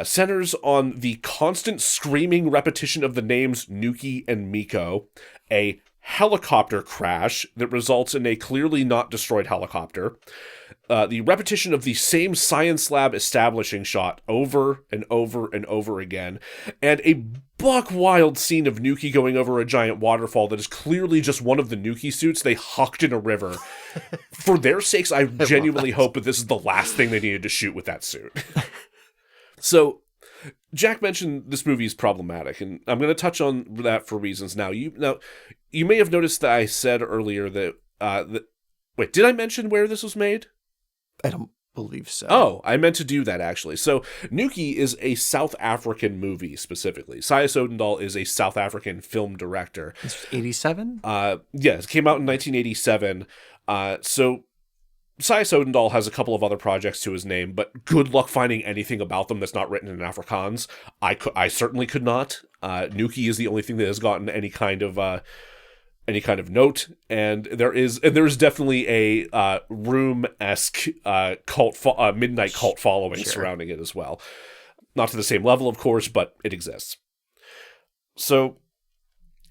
centers on the constant screaming repetition of the names Nukie and Miko, a helicopter crash that results in a clearly not destroyed helicopter, the repetition of the same science lab establishing shot over and over and over again, and a buck-wild scene of Nukie going over a giant waterfall that is clearly just one of the Nukie suits they hucked in a river. For their sakes, I genuinely hope that this is the last thing they needed to shoot with that suit. So, Jack mentioned this movie is problematic, and I'm going to touch on that for reasons now. You may have noticed that I said earlier that... wait, did I mention where this was made? I don't believe so. Oh, I meant to do that, actually. So, Nukie is a South African movie, specifically. Sias Odendaal is a South African film director. This was 87? Yeah, it came out in 1987. So, Sias Odendaal has a couple of other projects to his name, but good luck finding anything about them that's not written in Afrikaans. I certainly could not. Nukie is the only thing that has gotten any kind of note, and there is definitely a Room-esque midnight cult following surrounding it as well. Not to the same level, of course, but it exists. So,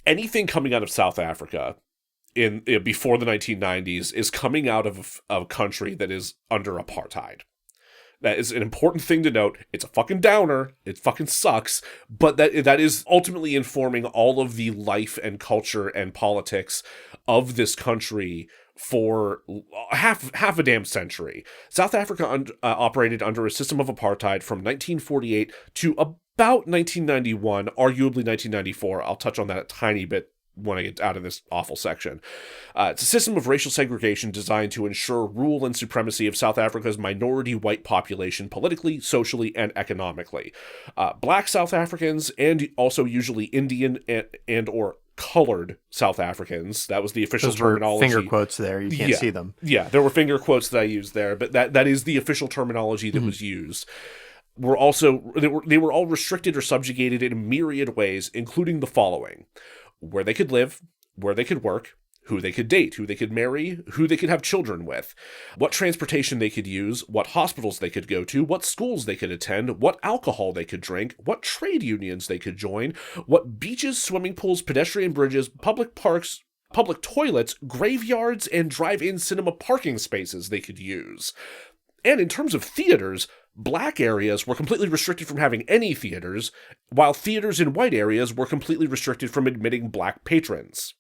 anything coming out of South Africa before the 1990s is coming out of a country that is under apartheid. That is an important thing to note. It's a fucking downer. It fucking sucks. But that is ultimately informing all of the life and culture and politics of this country for half a damn century. South Africa operated under a system of apartheid from 1948 to about 1991, arguably 1994. I'll touch on that a tiny bit when I get out of this awful section. It's a system of racial segregation designed to ensure rule and supremacy of South Africa's minority white population politically, socially, and economically. Black South Africans, and also usually Indian and or colored South Africans. That was the official terminology. Finger quotes there. You can't see them. Yeah, there were finger quotes that I used there, but that is the official terminology that was used. They were all restricted or subjugated in myriad ways, including the following: where they could live, where they could work, who they could date, who they could marry, who they could have children with, what transportation they could use, what hospitals they could go to, what schools they could attend, what alcohol they could drink, what trade unions they could join, what beaches, swimming pools, pedestrian bridges, public parks, public toilets, graveyards, and drive-in cinema parking spaces they could use. And in terms of theaters, black areas were completely restricted from having any theaters, while theaters in white areas were completely restricted from admitting black patrons.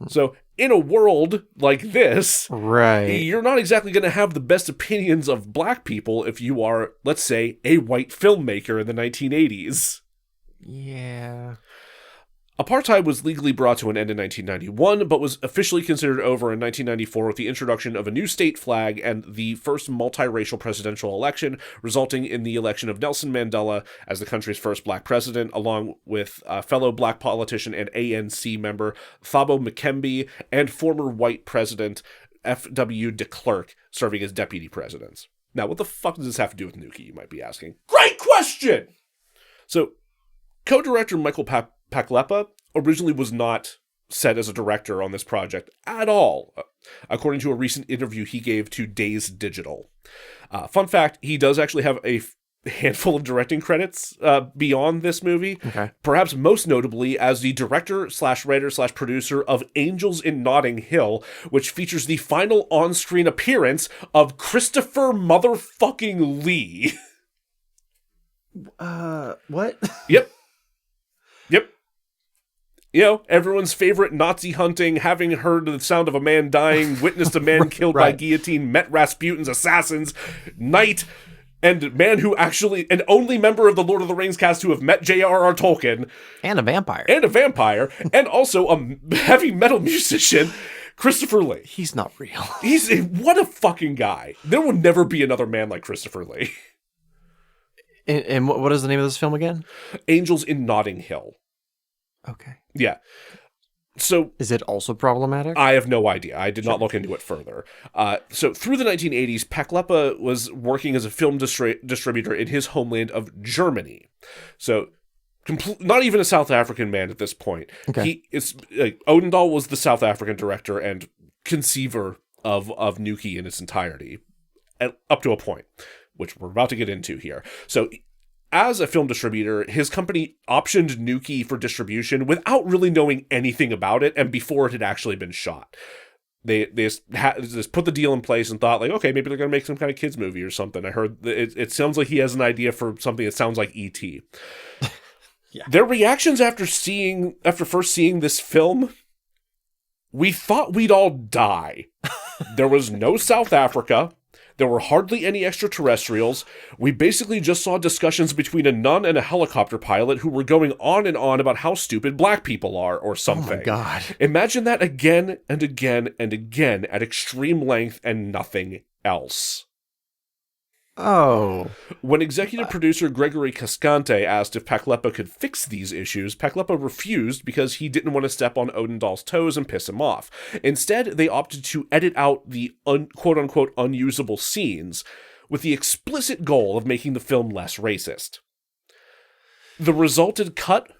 So, in a world like this, you're not exactly going to have the best opinions of black people if you are, let's say, a white filmmaker in the 1980s. Yeah. Apartheid was legally brought to an end in 1991, but was officially considered over in 1994 with the introduction of a new state flag and the first multiracial presidential election, resulting in the election of Nelson Mandela as the country's first black president, along with fellow black politician and ANC member Thabo Mbeki and former white president F.W. de Klerk serving as deputy presidents. Now, what the fuck does this have to do with Nukie, you might be asking? Great question! So, co-director Michael Paklepa originally was not set as a director on this project at all, according to a recent interview he gave to Days Digital. Fun fact, he does actually have a handful of directing credits beyond this movie, perhaps most notably as the director/writer/producer of Angels in Notting Hill, which features the final on-screen appearance of Christopher motherfucking Lee. What? Yep. You know, everyone's favorite Nazi hunting, having heard the sound of a man dying, witnessed a man killed by guillotine, met Rasputin's assassins, knight, and man who actually, an only member of the Lord of the Rings cast to have met J.R.R. Tolkien. And a vampire. And also a heavy metal musician, Christopher Lee. He's not real. What a fucking guy. There will never be another man like Christopher Lee. And what is the name of this film again? Angels in Notting Hill. Okay. Yeah. So, is it also problematic? I have no idea. I did not look into it further. So through the 1980s, Paklepa was working as a film distributor in his homeland of Germany. So not even a South African man at this point. Okay. Odendahl was the South African director and conceiver of Nukie in its entirety, up to a point, which we're about to get into here. So, as a film distributor, his company optioned Nukie for distribution without really knowing anything about it and before it had actually been shot. They just put the deal in place and thought, like, okay, maybe they're going to make some kind of kids movie or something. I heard it sounds like he has an idea for something that sounds like E.T. Yeah. Their reactions after first seeing this film, we thought we'd all die. There was no South Africa. There were hardly any extraterrestrials. We basically just saw discussions between a nun and a helicopter pilot who were going on and on about how stupid black people are or something. Oh my God. Imagine that again and again and again at extreme length and nothing else. Oh. When executive producer Gregory Cascante asked if Paklepa could fix these issues, Paklepa refused because he didn't want to step on Odendahl's toes and piss him off. Instead, they opted to edit out the quote-unquote unusable scenes with the explicit goal of making the film less racist. The resulted cut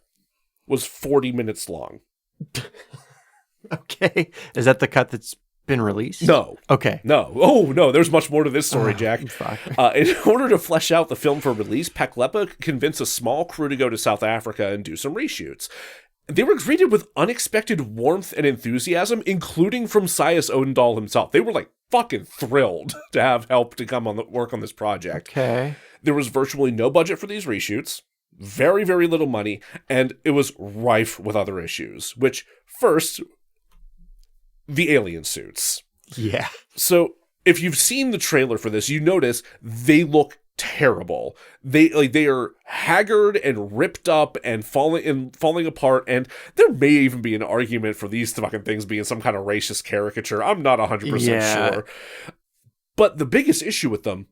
was 40 minutes long. Okay. Is that the cut that's been released? No. Okay. No. Oh, no. There's much more to this story, Jack. In order to flesh out the film for release, Paklepa convinced a small crew to go to South Africa and do some reshoots. They were greeted with unexpected warmth and enthusiasm, including from Sias Odendahl himself. They were like fucking thrilled to have help to come on work on this project. Okay. There was virtually no budget for these reshoots, very, very little money, and it was rife with other issues, which first, the alien suits. Yeah. So if you've seen the trailer for this, you notice they look terrible. They are haggard and ripped up and falling apart, and there may even be an argument for these fucking things being some kind of racist caricature. I'm not 100% sure. But the biggest issue with them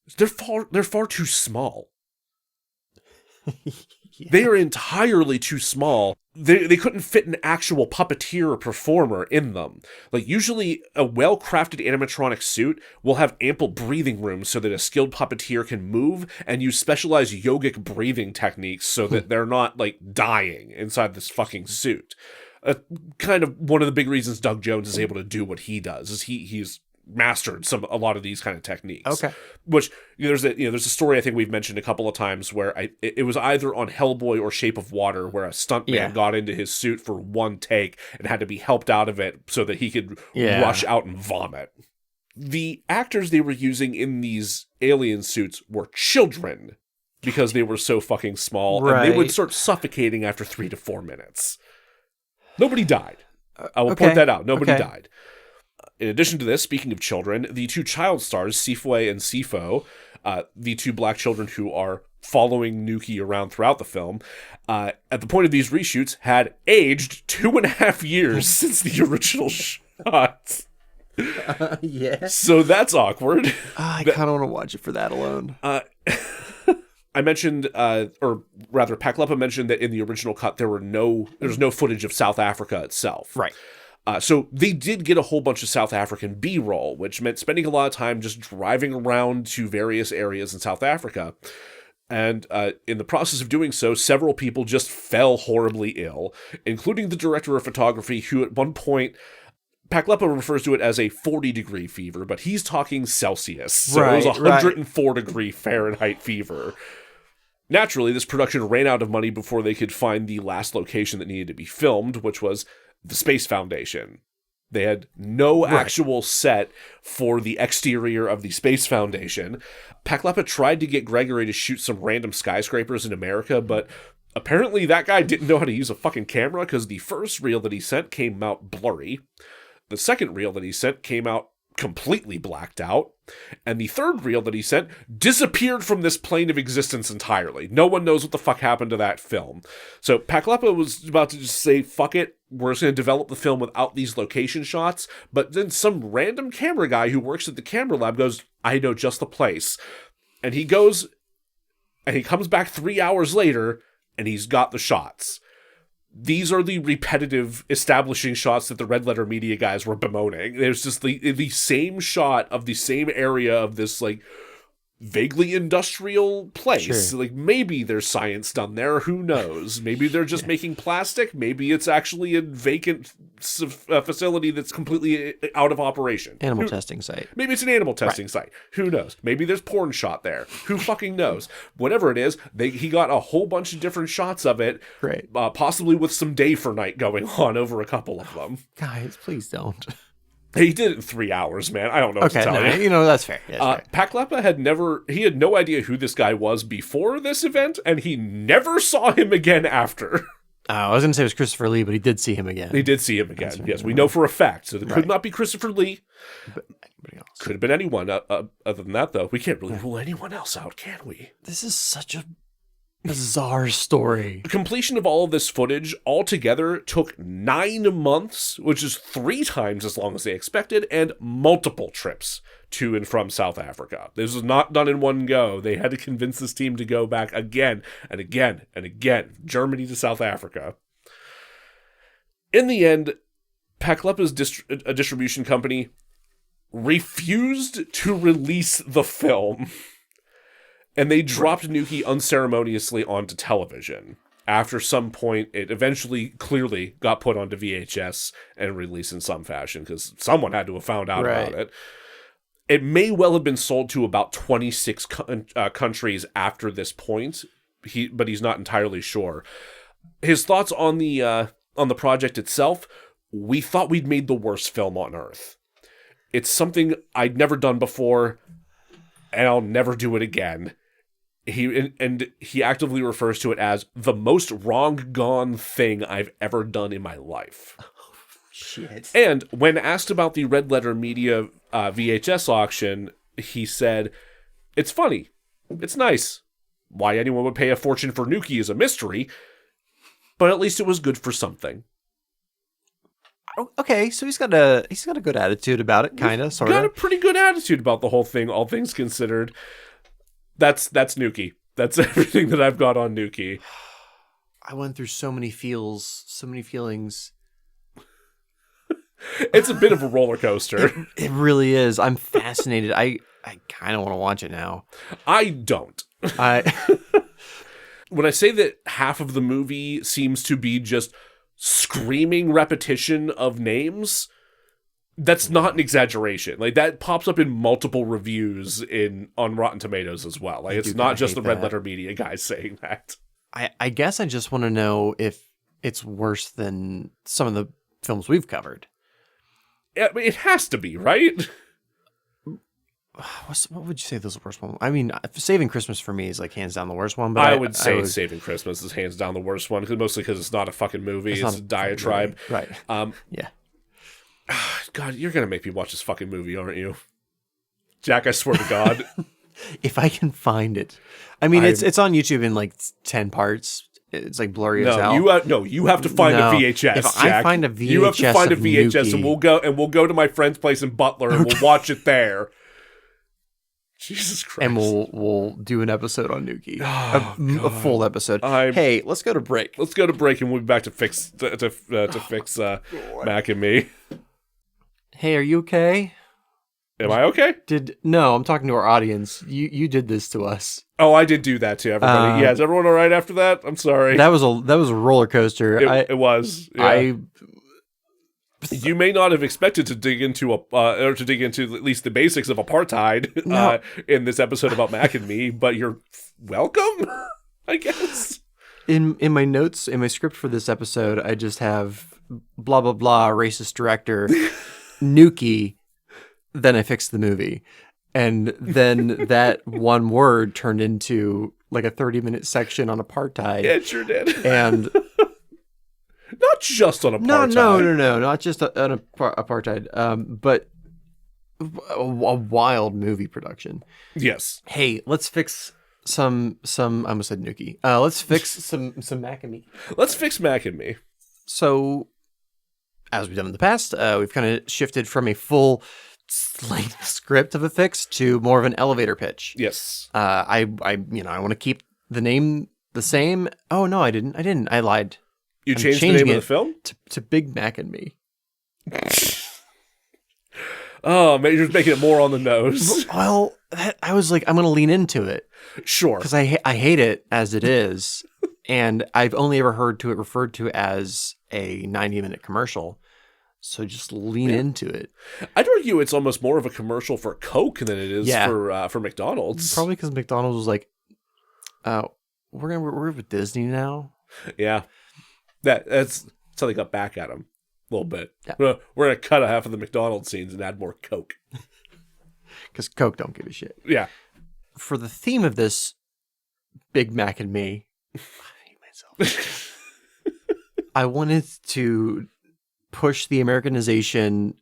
is they're far too small. Yeah. They are entirely too small. They couldn't fit an actual puppeteer or performer in them. Like, usually a well-crafted animatronic suit will have ample breathing room so that a skilled puppeteer can move and use specialized yogic breathing techniques so that they're not, like, dying inside this fucking suit. Kind of one of the big reasons Doug Jones is able to do what he does is he's mastered a lot of these kind of techniques. Okay. Which, there's a story I think we've mentioned a couple of times where it was either on Hellboy or Shape of Water where a stuntman got into his suit for one take and had to be helped out of it so that he could rush out and vomit. The actors they were using in these alien suits were children because they were so fucking small, and they would start suffocating after 3 to 4 minutes. Nobody died. I will point that out. Nobody died. In addition to this, speaking of children, the two child stars, Sifwe and Sifo, the two black children who are following Nukie around throughout the film, at the point of these reshoots, had aged 2.5 years since the original shot. Yeah. So that's awkward. I kind of want to watch it for that alone. I mentioned, or rather, Paklepa mentioned that in the original cut there's no footage of South Africa itself. Right. So they did get a whole bunch of South African B-roll, which meant spending a lot of time just driving around to various areas in South Africa. And in the process of doing so, several people just fell horribly ill, including the director of photography, who at one point, Paklepa refers to it as a 40-degree fever, but he's talking Celsius. So it was a 104-degree Fahrenheit fever. Naturally, this production ran out of money before they could find the last location that needed to be filmed, which was the Space Foundation. They had no actual set for the exterior of the Space Foundation. Paklepa tried to get Gregory to shoot some random skyscrapers in America, but apparently that guy didn't know how to use a fucking camera, because the first reel that he sent came out blurry. The second reel that he sent came out completely blacked out. And the third reel that he sent disappeared from this plane of existence entirely. No one knows what the fuck happened to that film. So Paklepa was about to just say, fuck it, we're just going to develop the film without these location shots. But then some random camera guy who works at the camera lab goes, I know just the place. And he goes, and he comes back 3 hours later, and he's got the shots. These are the repetitive establishing shots that the Red Letter Media guys were bemoaning. There's just the same shot of the same area of this, like, vaguely industrial place. Sure. Like, maybe there's science done there. Who knows? Maybe they're just making plastic. Maybe it's actually a vacant facility that's completely out of operation. Animal testing site. Maybe it's an animal testing site. Who knows? Maybe there's porn shot there. Who fucking knows? Whatever it is, he got a whole bunch of different shots of it. Right. Possibly with some day for night going on over a couple of them. Guys, please don't. He did it in 3 hours, man. I don't know what to tell you. You know, that's fair. Paklepa had no idea who this guy was before this event, and he never saw him again after. I was going to say it was Christopher Lee, but he did see him again. He did see him again. Right. Yes, we know for a fact. So it could not be Christopher Lee. But anybody else. Could have been anyone. Other than that, though, we can't really rule anyone else out, can we? This is such a bizarre story. The completion of all of this footage altogether took 9 months, which is 3 times as long as they expected, and multiple trips to and from South Africa. This was not done in one go. They had to convince this team to go back again and again and again, Germany to South Africa. In the end, Paklepa's distribution company refused to release the film. And they dropped Nukie unceremoniously onto television. After some point, it eventually clearly got put onto VHS and released in some fashion, because someone had to have found out about it. It may well have been sold to about 26 countries after this point, but he's not entirely sure. His thoughts on the project itself: we thought we'd made the worst film on Earth. It's something I'd never done before, and I'll never do it again. He actively refers to it as the most wrong gone thing I've ever done in my life. Oh, shit. And when asked about the Red Letter Media VHS auction, he said, "It's funny. It's nice. Why anyone would pay a fortune for Nukie is a mystery, but at least it was good for something." Okay, so he's got a good attitude about it, kind of, sort of. Got a pretty good attitude about the whole thing, all things considered. That's Nukie. That's everything that I've got on Nukie. I went through so many feelings. It's a bit of a roller coaster. It really is. I'm fascinated. I kind of want to watch it now. I don't. When I say that half of the movie seems to be just screaming repetition of names, that's not an exaggeration. Like, that pops up in multiple reviews on Rotten Tomatoes as well. Like, it's not just the Red Letter Media guys saying that. I guess I just want to know if it's worse than some of the films we've covered. Yeah, it has to be, right? What would you say was the worst one? I mean, Saving Christmas for me is like hands down the worst one. But I would say Saving Christmas is hands down the worst one, mostly because it's not a fucking movie. It's a diatribe. Right. Yeah. God, you're going to make me watch this fucking movie, aren't you? Jack, I swear to God. If I can find it. I mean, it's on YouTube in like 10 parts. It's like blurry as hell. You have to find a VHS. If Jack. I find a VHS, you have to find a VHS, Nukie. and we'll go to my friend's place in Butler, and we'll watch it there. Jesus Christ! And we'll do an episode on Nukie, a full episode. Hey, let's go to break. Let's go to break, and we'll be back to fix Mac and me. Hey, are you okay? Am I okay? No, I'm talking to our audience. You did this to us. Oh, I did do that to everybody. Yeah, is everyone all right after that? I'm sorry. That was a roller coaster. It was. Yeah. You may not have expected to dig into at least the basics of apartheid in this episode about Mac and me, but you're welcome, I guess. In my notes, in my script for this episode, I just have blah blah blah racist director Nukie. Then I fixed the movie. And then that one word turned into like a 30-minute section on apartheid. Yeah, it sure did. And not just on apartheid. No, not just on apartheid. But a wild movie production. Yes. Hey, let's fix some I almost said Nukie. Let's fix some Mac and me. Let's fix Mac and me. So, as we've done in the past, we've kind of shifted from a full length script of a fix to more of an elevator pitch. Yes. I want to keep the name the same. Oh no, I didn't. I lied. You changed the name of the film to Big Mac and Me. Oh, man, you're just making it more on the nose. Well, I was like, I'm going to lean into it. Sure. Because I hate it as it is, and I've only ever heard it referred to as a 90-minute commercial. So just lean into it. I'd argue it's almost more of a commercial for Coke than it is for McDonald's. Probably because McDonald's was like, we're with Disney now. Yeah, that's how they got back at them a little bit. Yeah. We're gonna cut half of the McDonald's scenes and add more Coke because Coke don't give a shit. Yeah. For the theme of this Big Mac and Me, I hate myself. I wanted to push the Americanization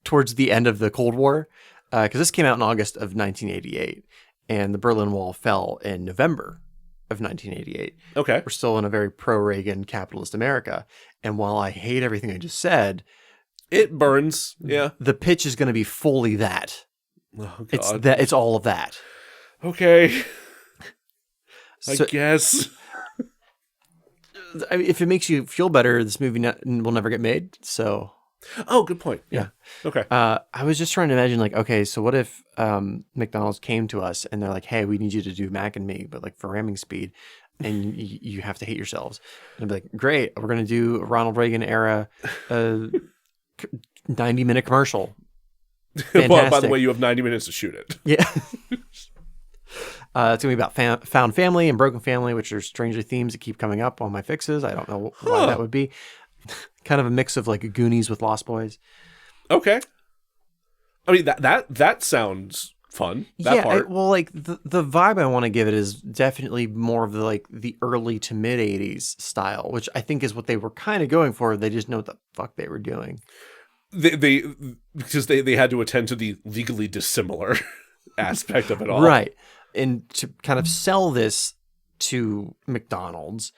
towards the end of the Cold War, because this came out in August of 1988, and the Berlin Wall fell in November of 1988. Okay. We're still in a very pro-Reagan capitalist America, and while I hate everything I just said, it burns. Yeah. The pitch is going to be fully that. Oh, God. It's all of that. Okay. I guess. I mean, if it makes you feel better, this movie will never get made. So, oh, good point. Yeah. Okay. I was just trying to imagine, like, okay, so what if McDonald's came to us and they're like, "Hey, we need you to do Mac and Me, but like for ramming speed, and you have to hate yourselves." And I'd be like, "Great, we're gonna do a Ronald Reagan era 90-minute commercial." Well, by the way, you have 90 minutes to shoot it. Yeah. It's going to be about found family and broken family, which are strangely themes that keep coming up on my fixes. I don't know why that would be. Kind of a mix of like Goonies with Lost Boys. Okay. I mean, that sounds fun. That part. Like the vibe I want to give it is definitely more of the early to mid 80s style, which I think is what they were kind of going for. They just know what the fuck they were doing. Because they had to attend to the legally dissimilar aspect of it all. Right. And to kind of sell this to McDonald's,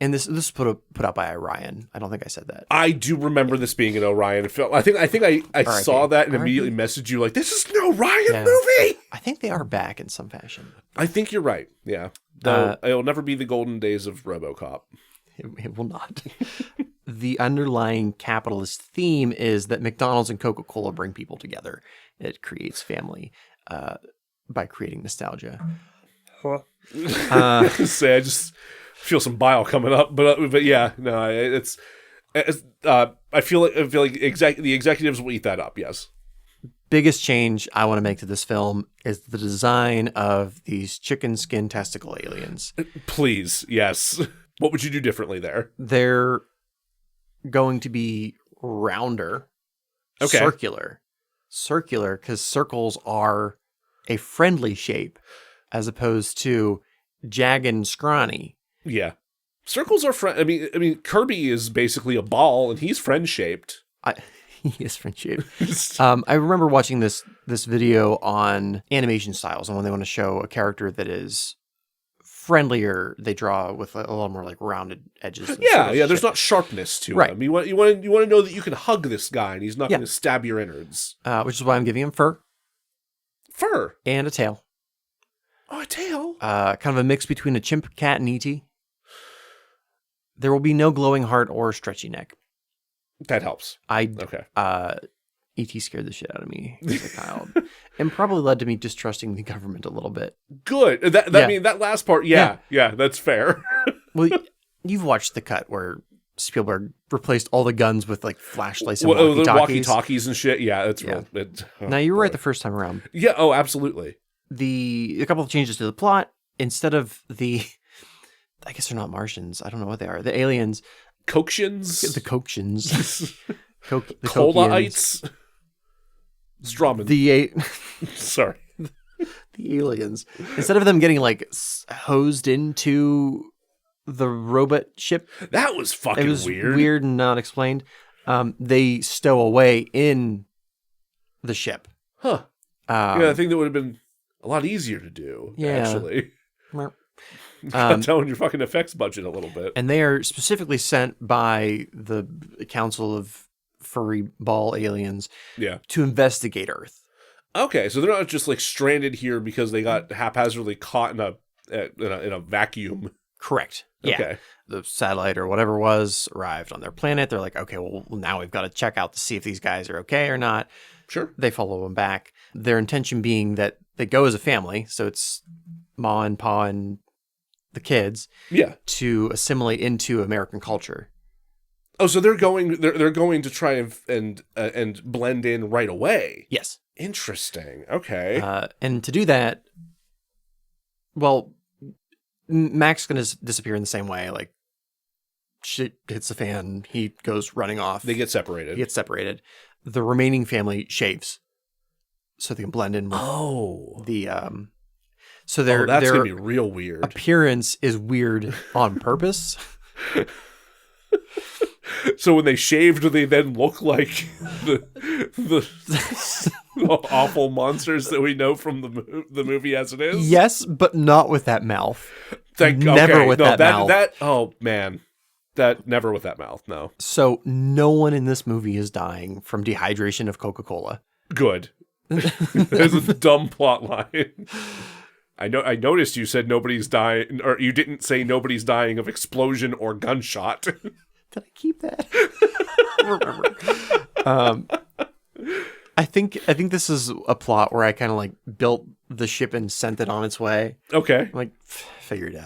and this was put out by Orion. I don't think I said that. I do remember this being an Orion film. I think I saw that and immediately messaged you like, "This is an Orion movie." I think they are back in some fashion. I think you're right. Yeah, though it'll never be the golden days of RoboCop. It will not. The underlying capitalist theme is that McDonald's and Coca-Cola bring people together. It creates family. By creating nostalgia. I just feel some bile coming up, but yeah, no, it's I feel like the executives will eat that up. Yes. Biggest change I want to make to this film is the design of these chicken skin testicle aliens. Please, yes. What would you do differently there? They're going to be rounder, circular, because circles are a friendly shape as opposed to jagged and scrawny. Yeah. Circles are I mean Kirby is basically a ball and he's friend shaped. Yes, friendship. I remember watching this video on animation styles, and when they want to show a character that is friendlier, they draw with a little more like rounded edges. Yeah. There's not sharpness to him. You want to know that you can hug this guy, and he's not going to stab your innards. Which is why I'm giving him fur. Fur and a tail. Oh, a tail. Kind of a mix between a chimp, cat, and E.T. There will be no glowing heart or stretchy neck. That helps. Okay. E.T. scared the shit out of me as a child, and probably led to me distrusting the government a little bit. Good. I mean, that last part, yeah, that's fair. Well, you've watched the cut where Spielberg replaced all the guns with like flashlights and walkie-talkies. The walkie-talkies and shit. Yeah, that's real. Now, you were right the first time around. Yeah, oh, absolutely. A couple of changes to the plot. Instead of I guess they're not Martians. I don't know what they are. The aliens. Cochians? The Cochians. The Colaites? Strawman. Sorry. The aliens. Instead of them getting like hosed into the robot ship. That was fucking weird. It was weird and not explained. They stow away in the ship. Huh. I think that would have been a lot easier to do, actually. Cut down your fucking effects budget a little bit. And they are specifically sent by the Council of Furry Ball Aliens to investigate Earth. Okay, so they're not just like stranded here because they got haphazardly caught in a vacuum. Correct. Okay. Yeah. The satellite or whatever was arrived on their planet. They're like, okay, well, now we've got to check out to see if these guys are okay or not. Sure. They follow them back. Their intention being that they go as a family, so it's Ma and Pa and the kids, to assimilate into American culture. Oh, so they're going to try and blend in right away. Yes. Interesting. Okay. And to do that, well, Mac's going to disappear in the same way. Like, shit hits the fan. He goes running off. They get separated. He gets separated. The remaining family shaves, so they can blend in with the. So that's going to be real weird. Appearance is weird on purpose. So when they shaved, do they then look like the awful monsters that we know from the movie as it is? Yes, but not with that mouth. Never with that mouth. Oh man, never with that mouth. No. So no one in this movie is dying from dehydration of Coca-Cola. Good. There's a dumb plot line. I noticed you said nobody's dying, or you didn't say nobody's dying of explosion or gunshot. Did I keep that? I think this is a plot where I kind of like built the ship and sent it on its way. Okay. I'm like, figure it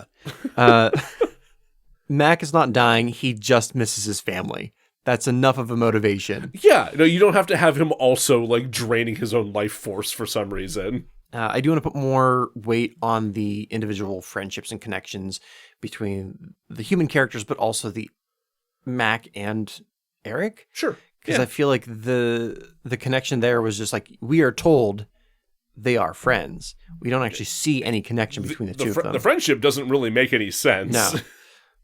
out. Mac is not dying. He just misses his family. That's enough of a motivation. Yeah. No, you don't have to have him also like draining his own life force for some reason. I do want to put more weight on the individual friendships and connections between the human characters, but also the Mac and Eric. Sure. Because I feel like the connection there was just like, we are told they are friends. We don't actually see any connection between the two of them. The friendship doesn't really make any sense. No.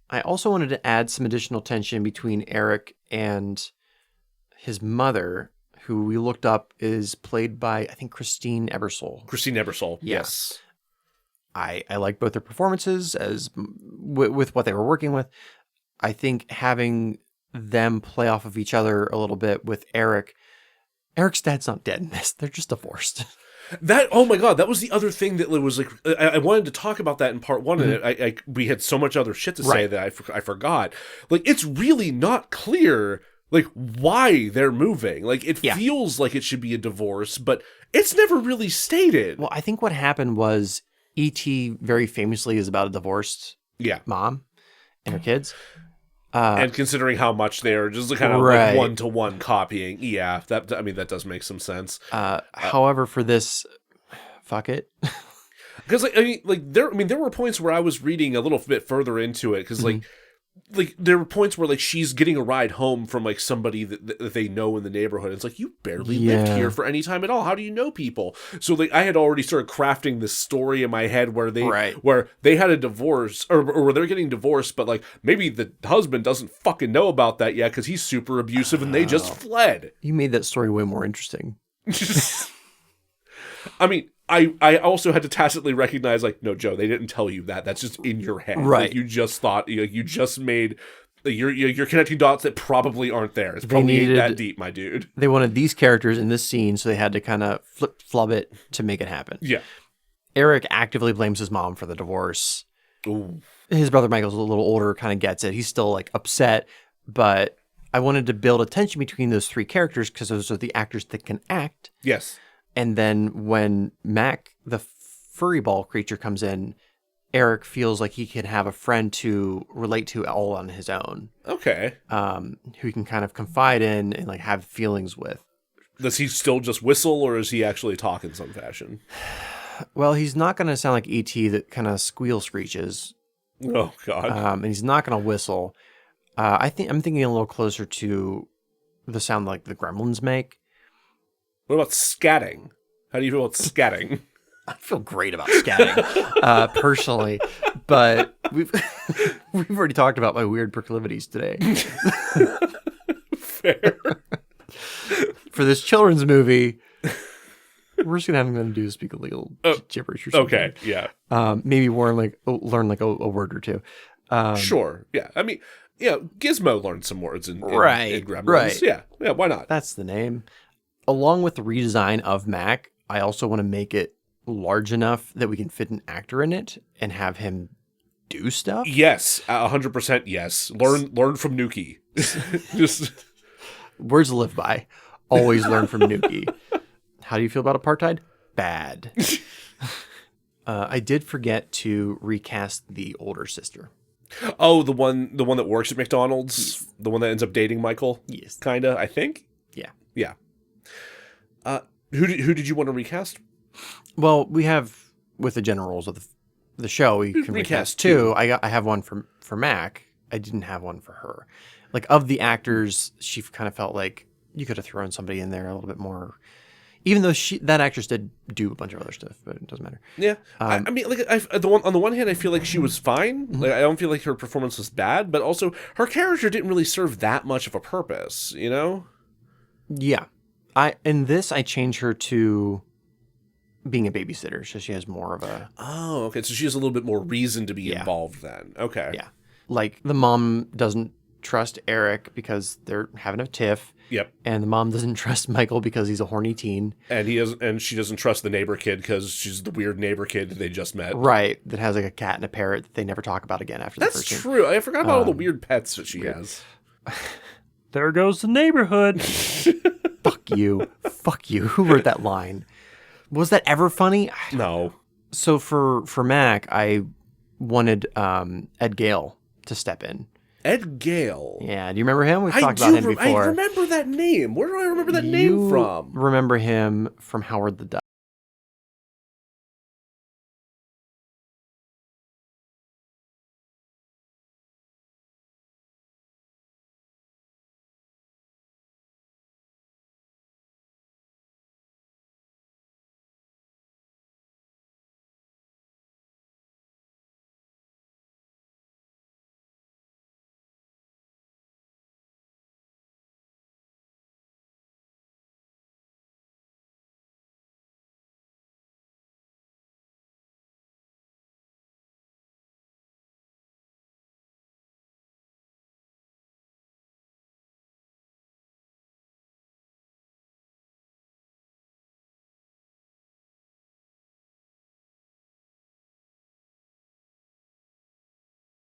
I also wanted to add some additional tension between Eric and his mother, who we looked up is played by, I think, Christine Ebersole. Christine Ebersole, yes. I like both their performances as with what they were working with. I think having them play off of each other a little bit with Eric. Eric's dad's not dead in this. They're just divorced. Oh my God, that was the other thing that was like, I wanted to talk about that in part one, and we had so much other shit to say that I forgot. Like, it's really not clear, like, why they're moving. Like, it feels like it should be a divorce, but it's never really stated. Well, I think what happened was E.T. very famously is about a divorced mom and her kids. And considering how much they're just kind of like one-to-one copying, that does make some sense. However, for this, fuck it, because there were points where I was reading a little bit further into it because like there were points where like she's getting a ride home from like somebody that they know in the neighborhood. It's like, you barely lived here for any time at all. How do you know people? So like I had already started crafting this story in my head where they had a divorce or where they're getting divorced, but like maybe the husband doesn't fucking know about that yet because he's super abusive and they just fled. You made that story way more interesting. I mean, I also had to tacitly recognize, like, no, Joe, they didn't tell you that. That's just in your head. Right. Like, you just thought, you just made, you're connecting dots that probably aren't there. It's probably ain't that deep, my dude. They wanted these characters in this scene, so they had to kind of flub it to make it happen. Yeah. Eric actively blames his mom for the divorce. Ooh. His brother Michael's a little older, kind of gets it. He's still, like, upset, but I wanted to build a tension between those three characters because those are the actors that can act. Yes. And then when Mac, the furry ball creature, comes in, Eric feels like he can have a friend to relate to all on his own. Okay. Who he can kind of confide in and like have feelings with. Does he still just whistle, or is he actually talk in some fashion? Well, he's not going to sound like E.T. that kind of squeal screeches. Oh, God. And he's not going to whistle. I'm thinking a little closer to the sound like the gremlins make. What about scatting? How do you feel about scatting? I feel great about scatting, personally, but we've already talked about my weird proclivities today. Fair. For this children's movie, we're just gonna have him do speak illegal gibberish or something. Okay, yeah. Maybe learn a word or two. Sure, yeah. I mean, yeah, Gizmo learned some words in Gremlins. Right. Yeah, why not? That's the name. Along with the redesign of Mac, I also want to make it large enough that we can fit an actor in it and have him do stuff. Yes, 100% yes. Learn from Nukie. Just words to live by. Always learn from Nukie. How do you feel about apartheid? Bad. I did forget to recast the older sister. Oh, the one that works at McDonald's, yes. The one that ends up dating Michael. Yes, kinda. I think. Yeah. Who did you want to recast? Well, we have with the general rules of the show, we can recast two. I have one for Mac. I didn't have one for her. Like of the actors, she kind of felt like you could have thrown somebody in there a little bit more. Even though that actress did do a bunch of other stuff, but it doesn't matter. Yeah, I mean, like on the one hand, I feel like she was fine. Mm-hmm. Like I don't feel like her performance was bad, but also her character didn't really serve that much of a purpose. You know? Yeah, in this I changed her to being a babysitter, so she has more of a. Oh, okay. So she has a little bit more reason to be involved then. Okay. Yeah, like the mom doesn't trust Eric because they're having a tiff. Yep. And the mom doesn't trust Michael because he's a horny teen. And she doesn't trust the neighbor kid because she's the weird neighbor kid that they just met. Right. That has like a cat and a parrot that they never talk about again after the first scene. That's true. I forgot about all the weird pets that she has. There goes the neighborhood. Fuck you. Fuck you. Who wrote that line? Was that ever funny? No. So for Mac, I wanted Ed Gale to step in. Ed Gale. Yeah, do you remember him? We've talked about him before. I remember that name. Where do I remember that name from? Remember him from Howard the Duck.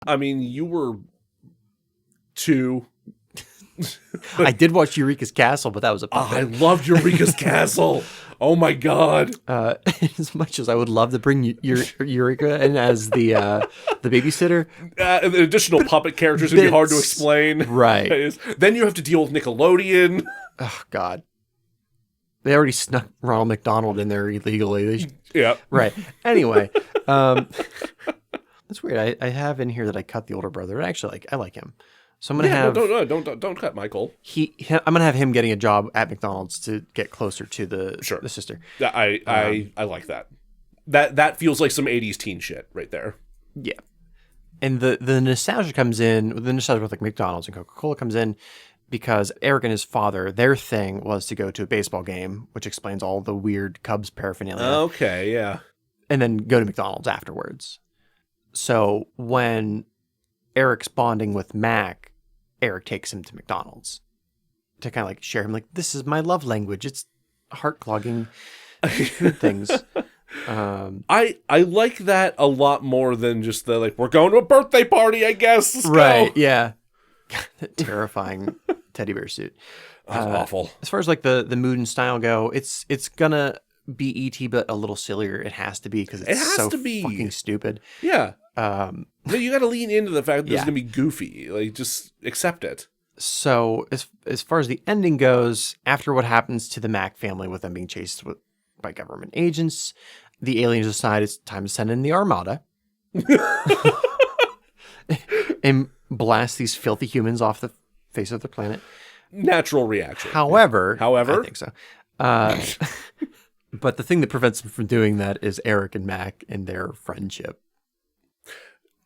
I mean, you were 2. I did watch Eureka's Castle, but that was a puppet. I loved Eureka's Castle. Oh my God. As much as I would love to bring Eureka in as the babysitter. The additional puppet characters would be hard to explain. Right. Then you have to deal with Nickelodeon. Oh, God. They already snuck Ronald McDonald in there illegally. Yeah. Right. Anyway. That's weird. I have in here that I cut the older brother. Actually, I like him. So I'm gonna have don't cut Michael. I'm gonna have him getting a job at McDonald's to get closer to the sister. I like that. That feels like some 80s teen shit right there. Yeah. And the nostalgia comes in, the nostalgia with like McDonald's and Coca-Cola comes in because Eric and his father, their thing was to go to a baseball game, which explains all the weird Cubs paraphernalia. Okay, yeah. And then go to McDonald's afterwards. So when Eric's bonding with Mac, Eric takes him to McDonald's to kind of like share him like, this is my love language. It's heart clogging things. I like that a lot more than just the like, we're going to a birthday party, I guess. Let's right. go. Yeah. That terrifying teddy bear suit. That's awful. As far as like the mood and style go, it's gonna be E.T. but a little sillier. It has to be because it's so fucking stupid. Yeah. But you got to lean into the fact that it's gonna be goofy. Like, just accept it. So as far as the ending goes, after what happens to the Mac family with them being chased by government agents, the aliens decide it's time to send in the Armada and blast these filthy humans off the face of the planet. Natural reaction. However, I think so. But the thing that prevents them from doing that is Eric and Mac and their friendship.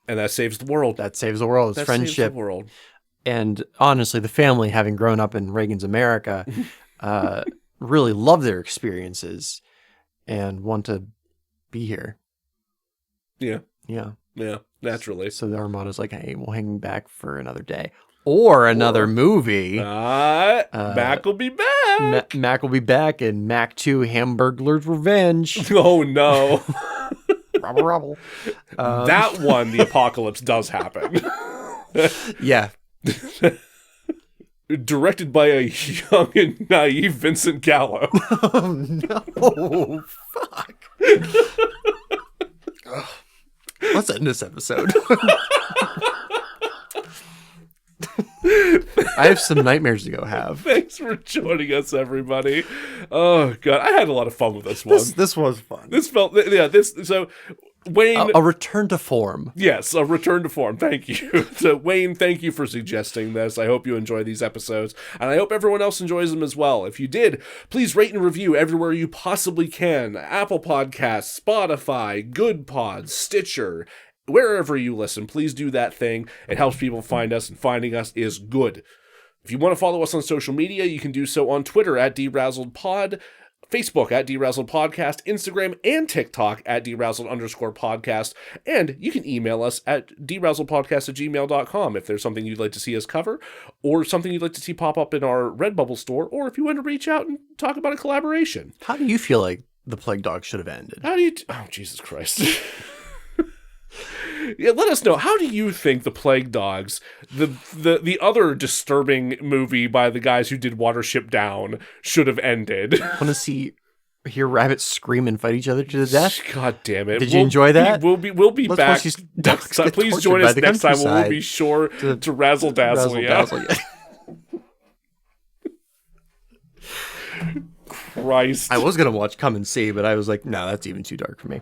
And that saves the world. That saves the world. It's friendship. Saves the world. And honestly, the family, having grown up in Reagan's America, really love their experiences and want to be here. Yeah. Yeah. Yeah, naturally. So the Armada's like, hey, we'll hang back for another day. Or another movie. Mac will be back. Mac will be back in Mac 2 Hamburglar's Revenge. Oh, no. Robble, robble. That one, the apocalypse does happen. Yeah. Directed by a young and naive Vincent Gallo. Oh, no. Fuck. Let's end this episode. I have some nightmares to go have. Thanks for joining us, everybody. Oh, God. I had a lot of fun with this one. This was fun. So Wayne... A return to form. Yes, a return to form. Thank you. So, Wayne, thank you for suggesting this. I hope you enjoy these episodes, and I hope everyone else enjoys them as well. If you did, please rate and review everywhere you possibly can. Apple Podcasts, Spotify, Good Pods, Stitcher, wherever you listen. Please do that thing. It helps people find us, and finding us is good. If you want to follow us on social media, you can do so on Twitter at DeRazzledPod, Facebook at DeRazzled Podcast, Instagram and TikTok at DeRazzled_podcast, and you can email us at DeRazzledPodcast@gmail.com if there's something you'd like to see us cover, or something you'd like to see pop up in our Redbubble store, or if you want to reach out and talk about a collaboration. How do you feel like the Plague Dog should have ended? Oh, Jesus Christ. Yeah, let us know. How do you think the Plague Dogs, the other disturbing movie by the guys who did Watership Down, should have ended? I want to hear rabbits scream and fight each other to the death. God damn it! Did you enjoy that? We'll be back. Please join us next time. We'll be sure to razzle dazzle. Christ! I was gonna watch Come and See, but I was like, no, that's even too dark for me.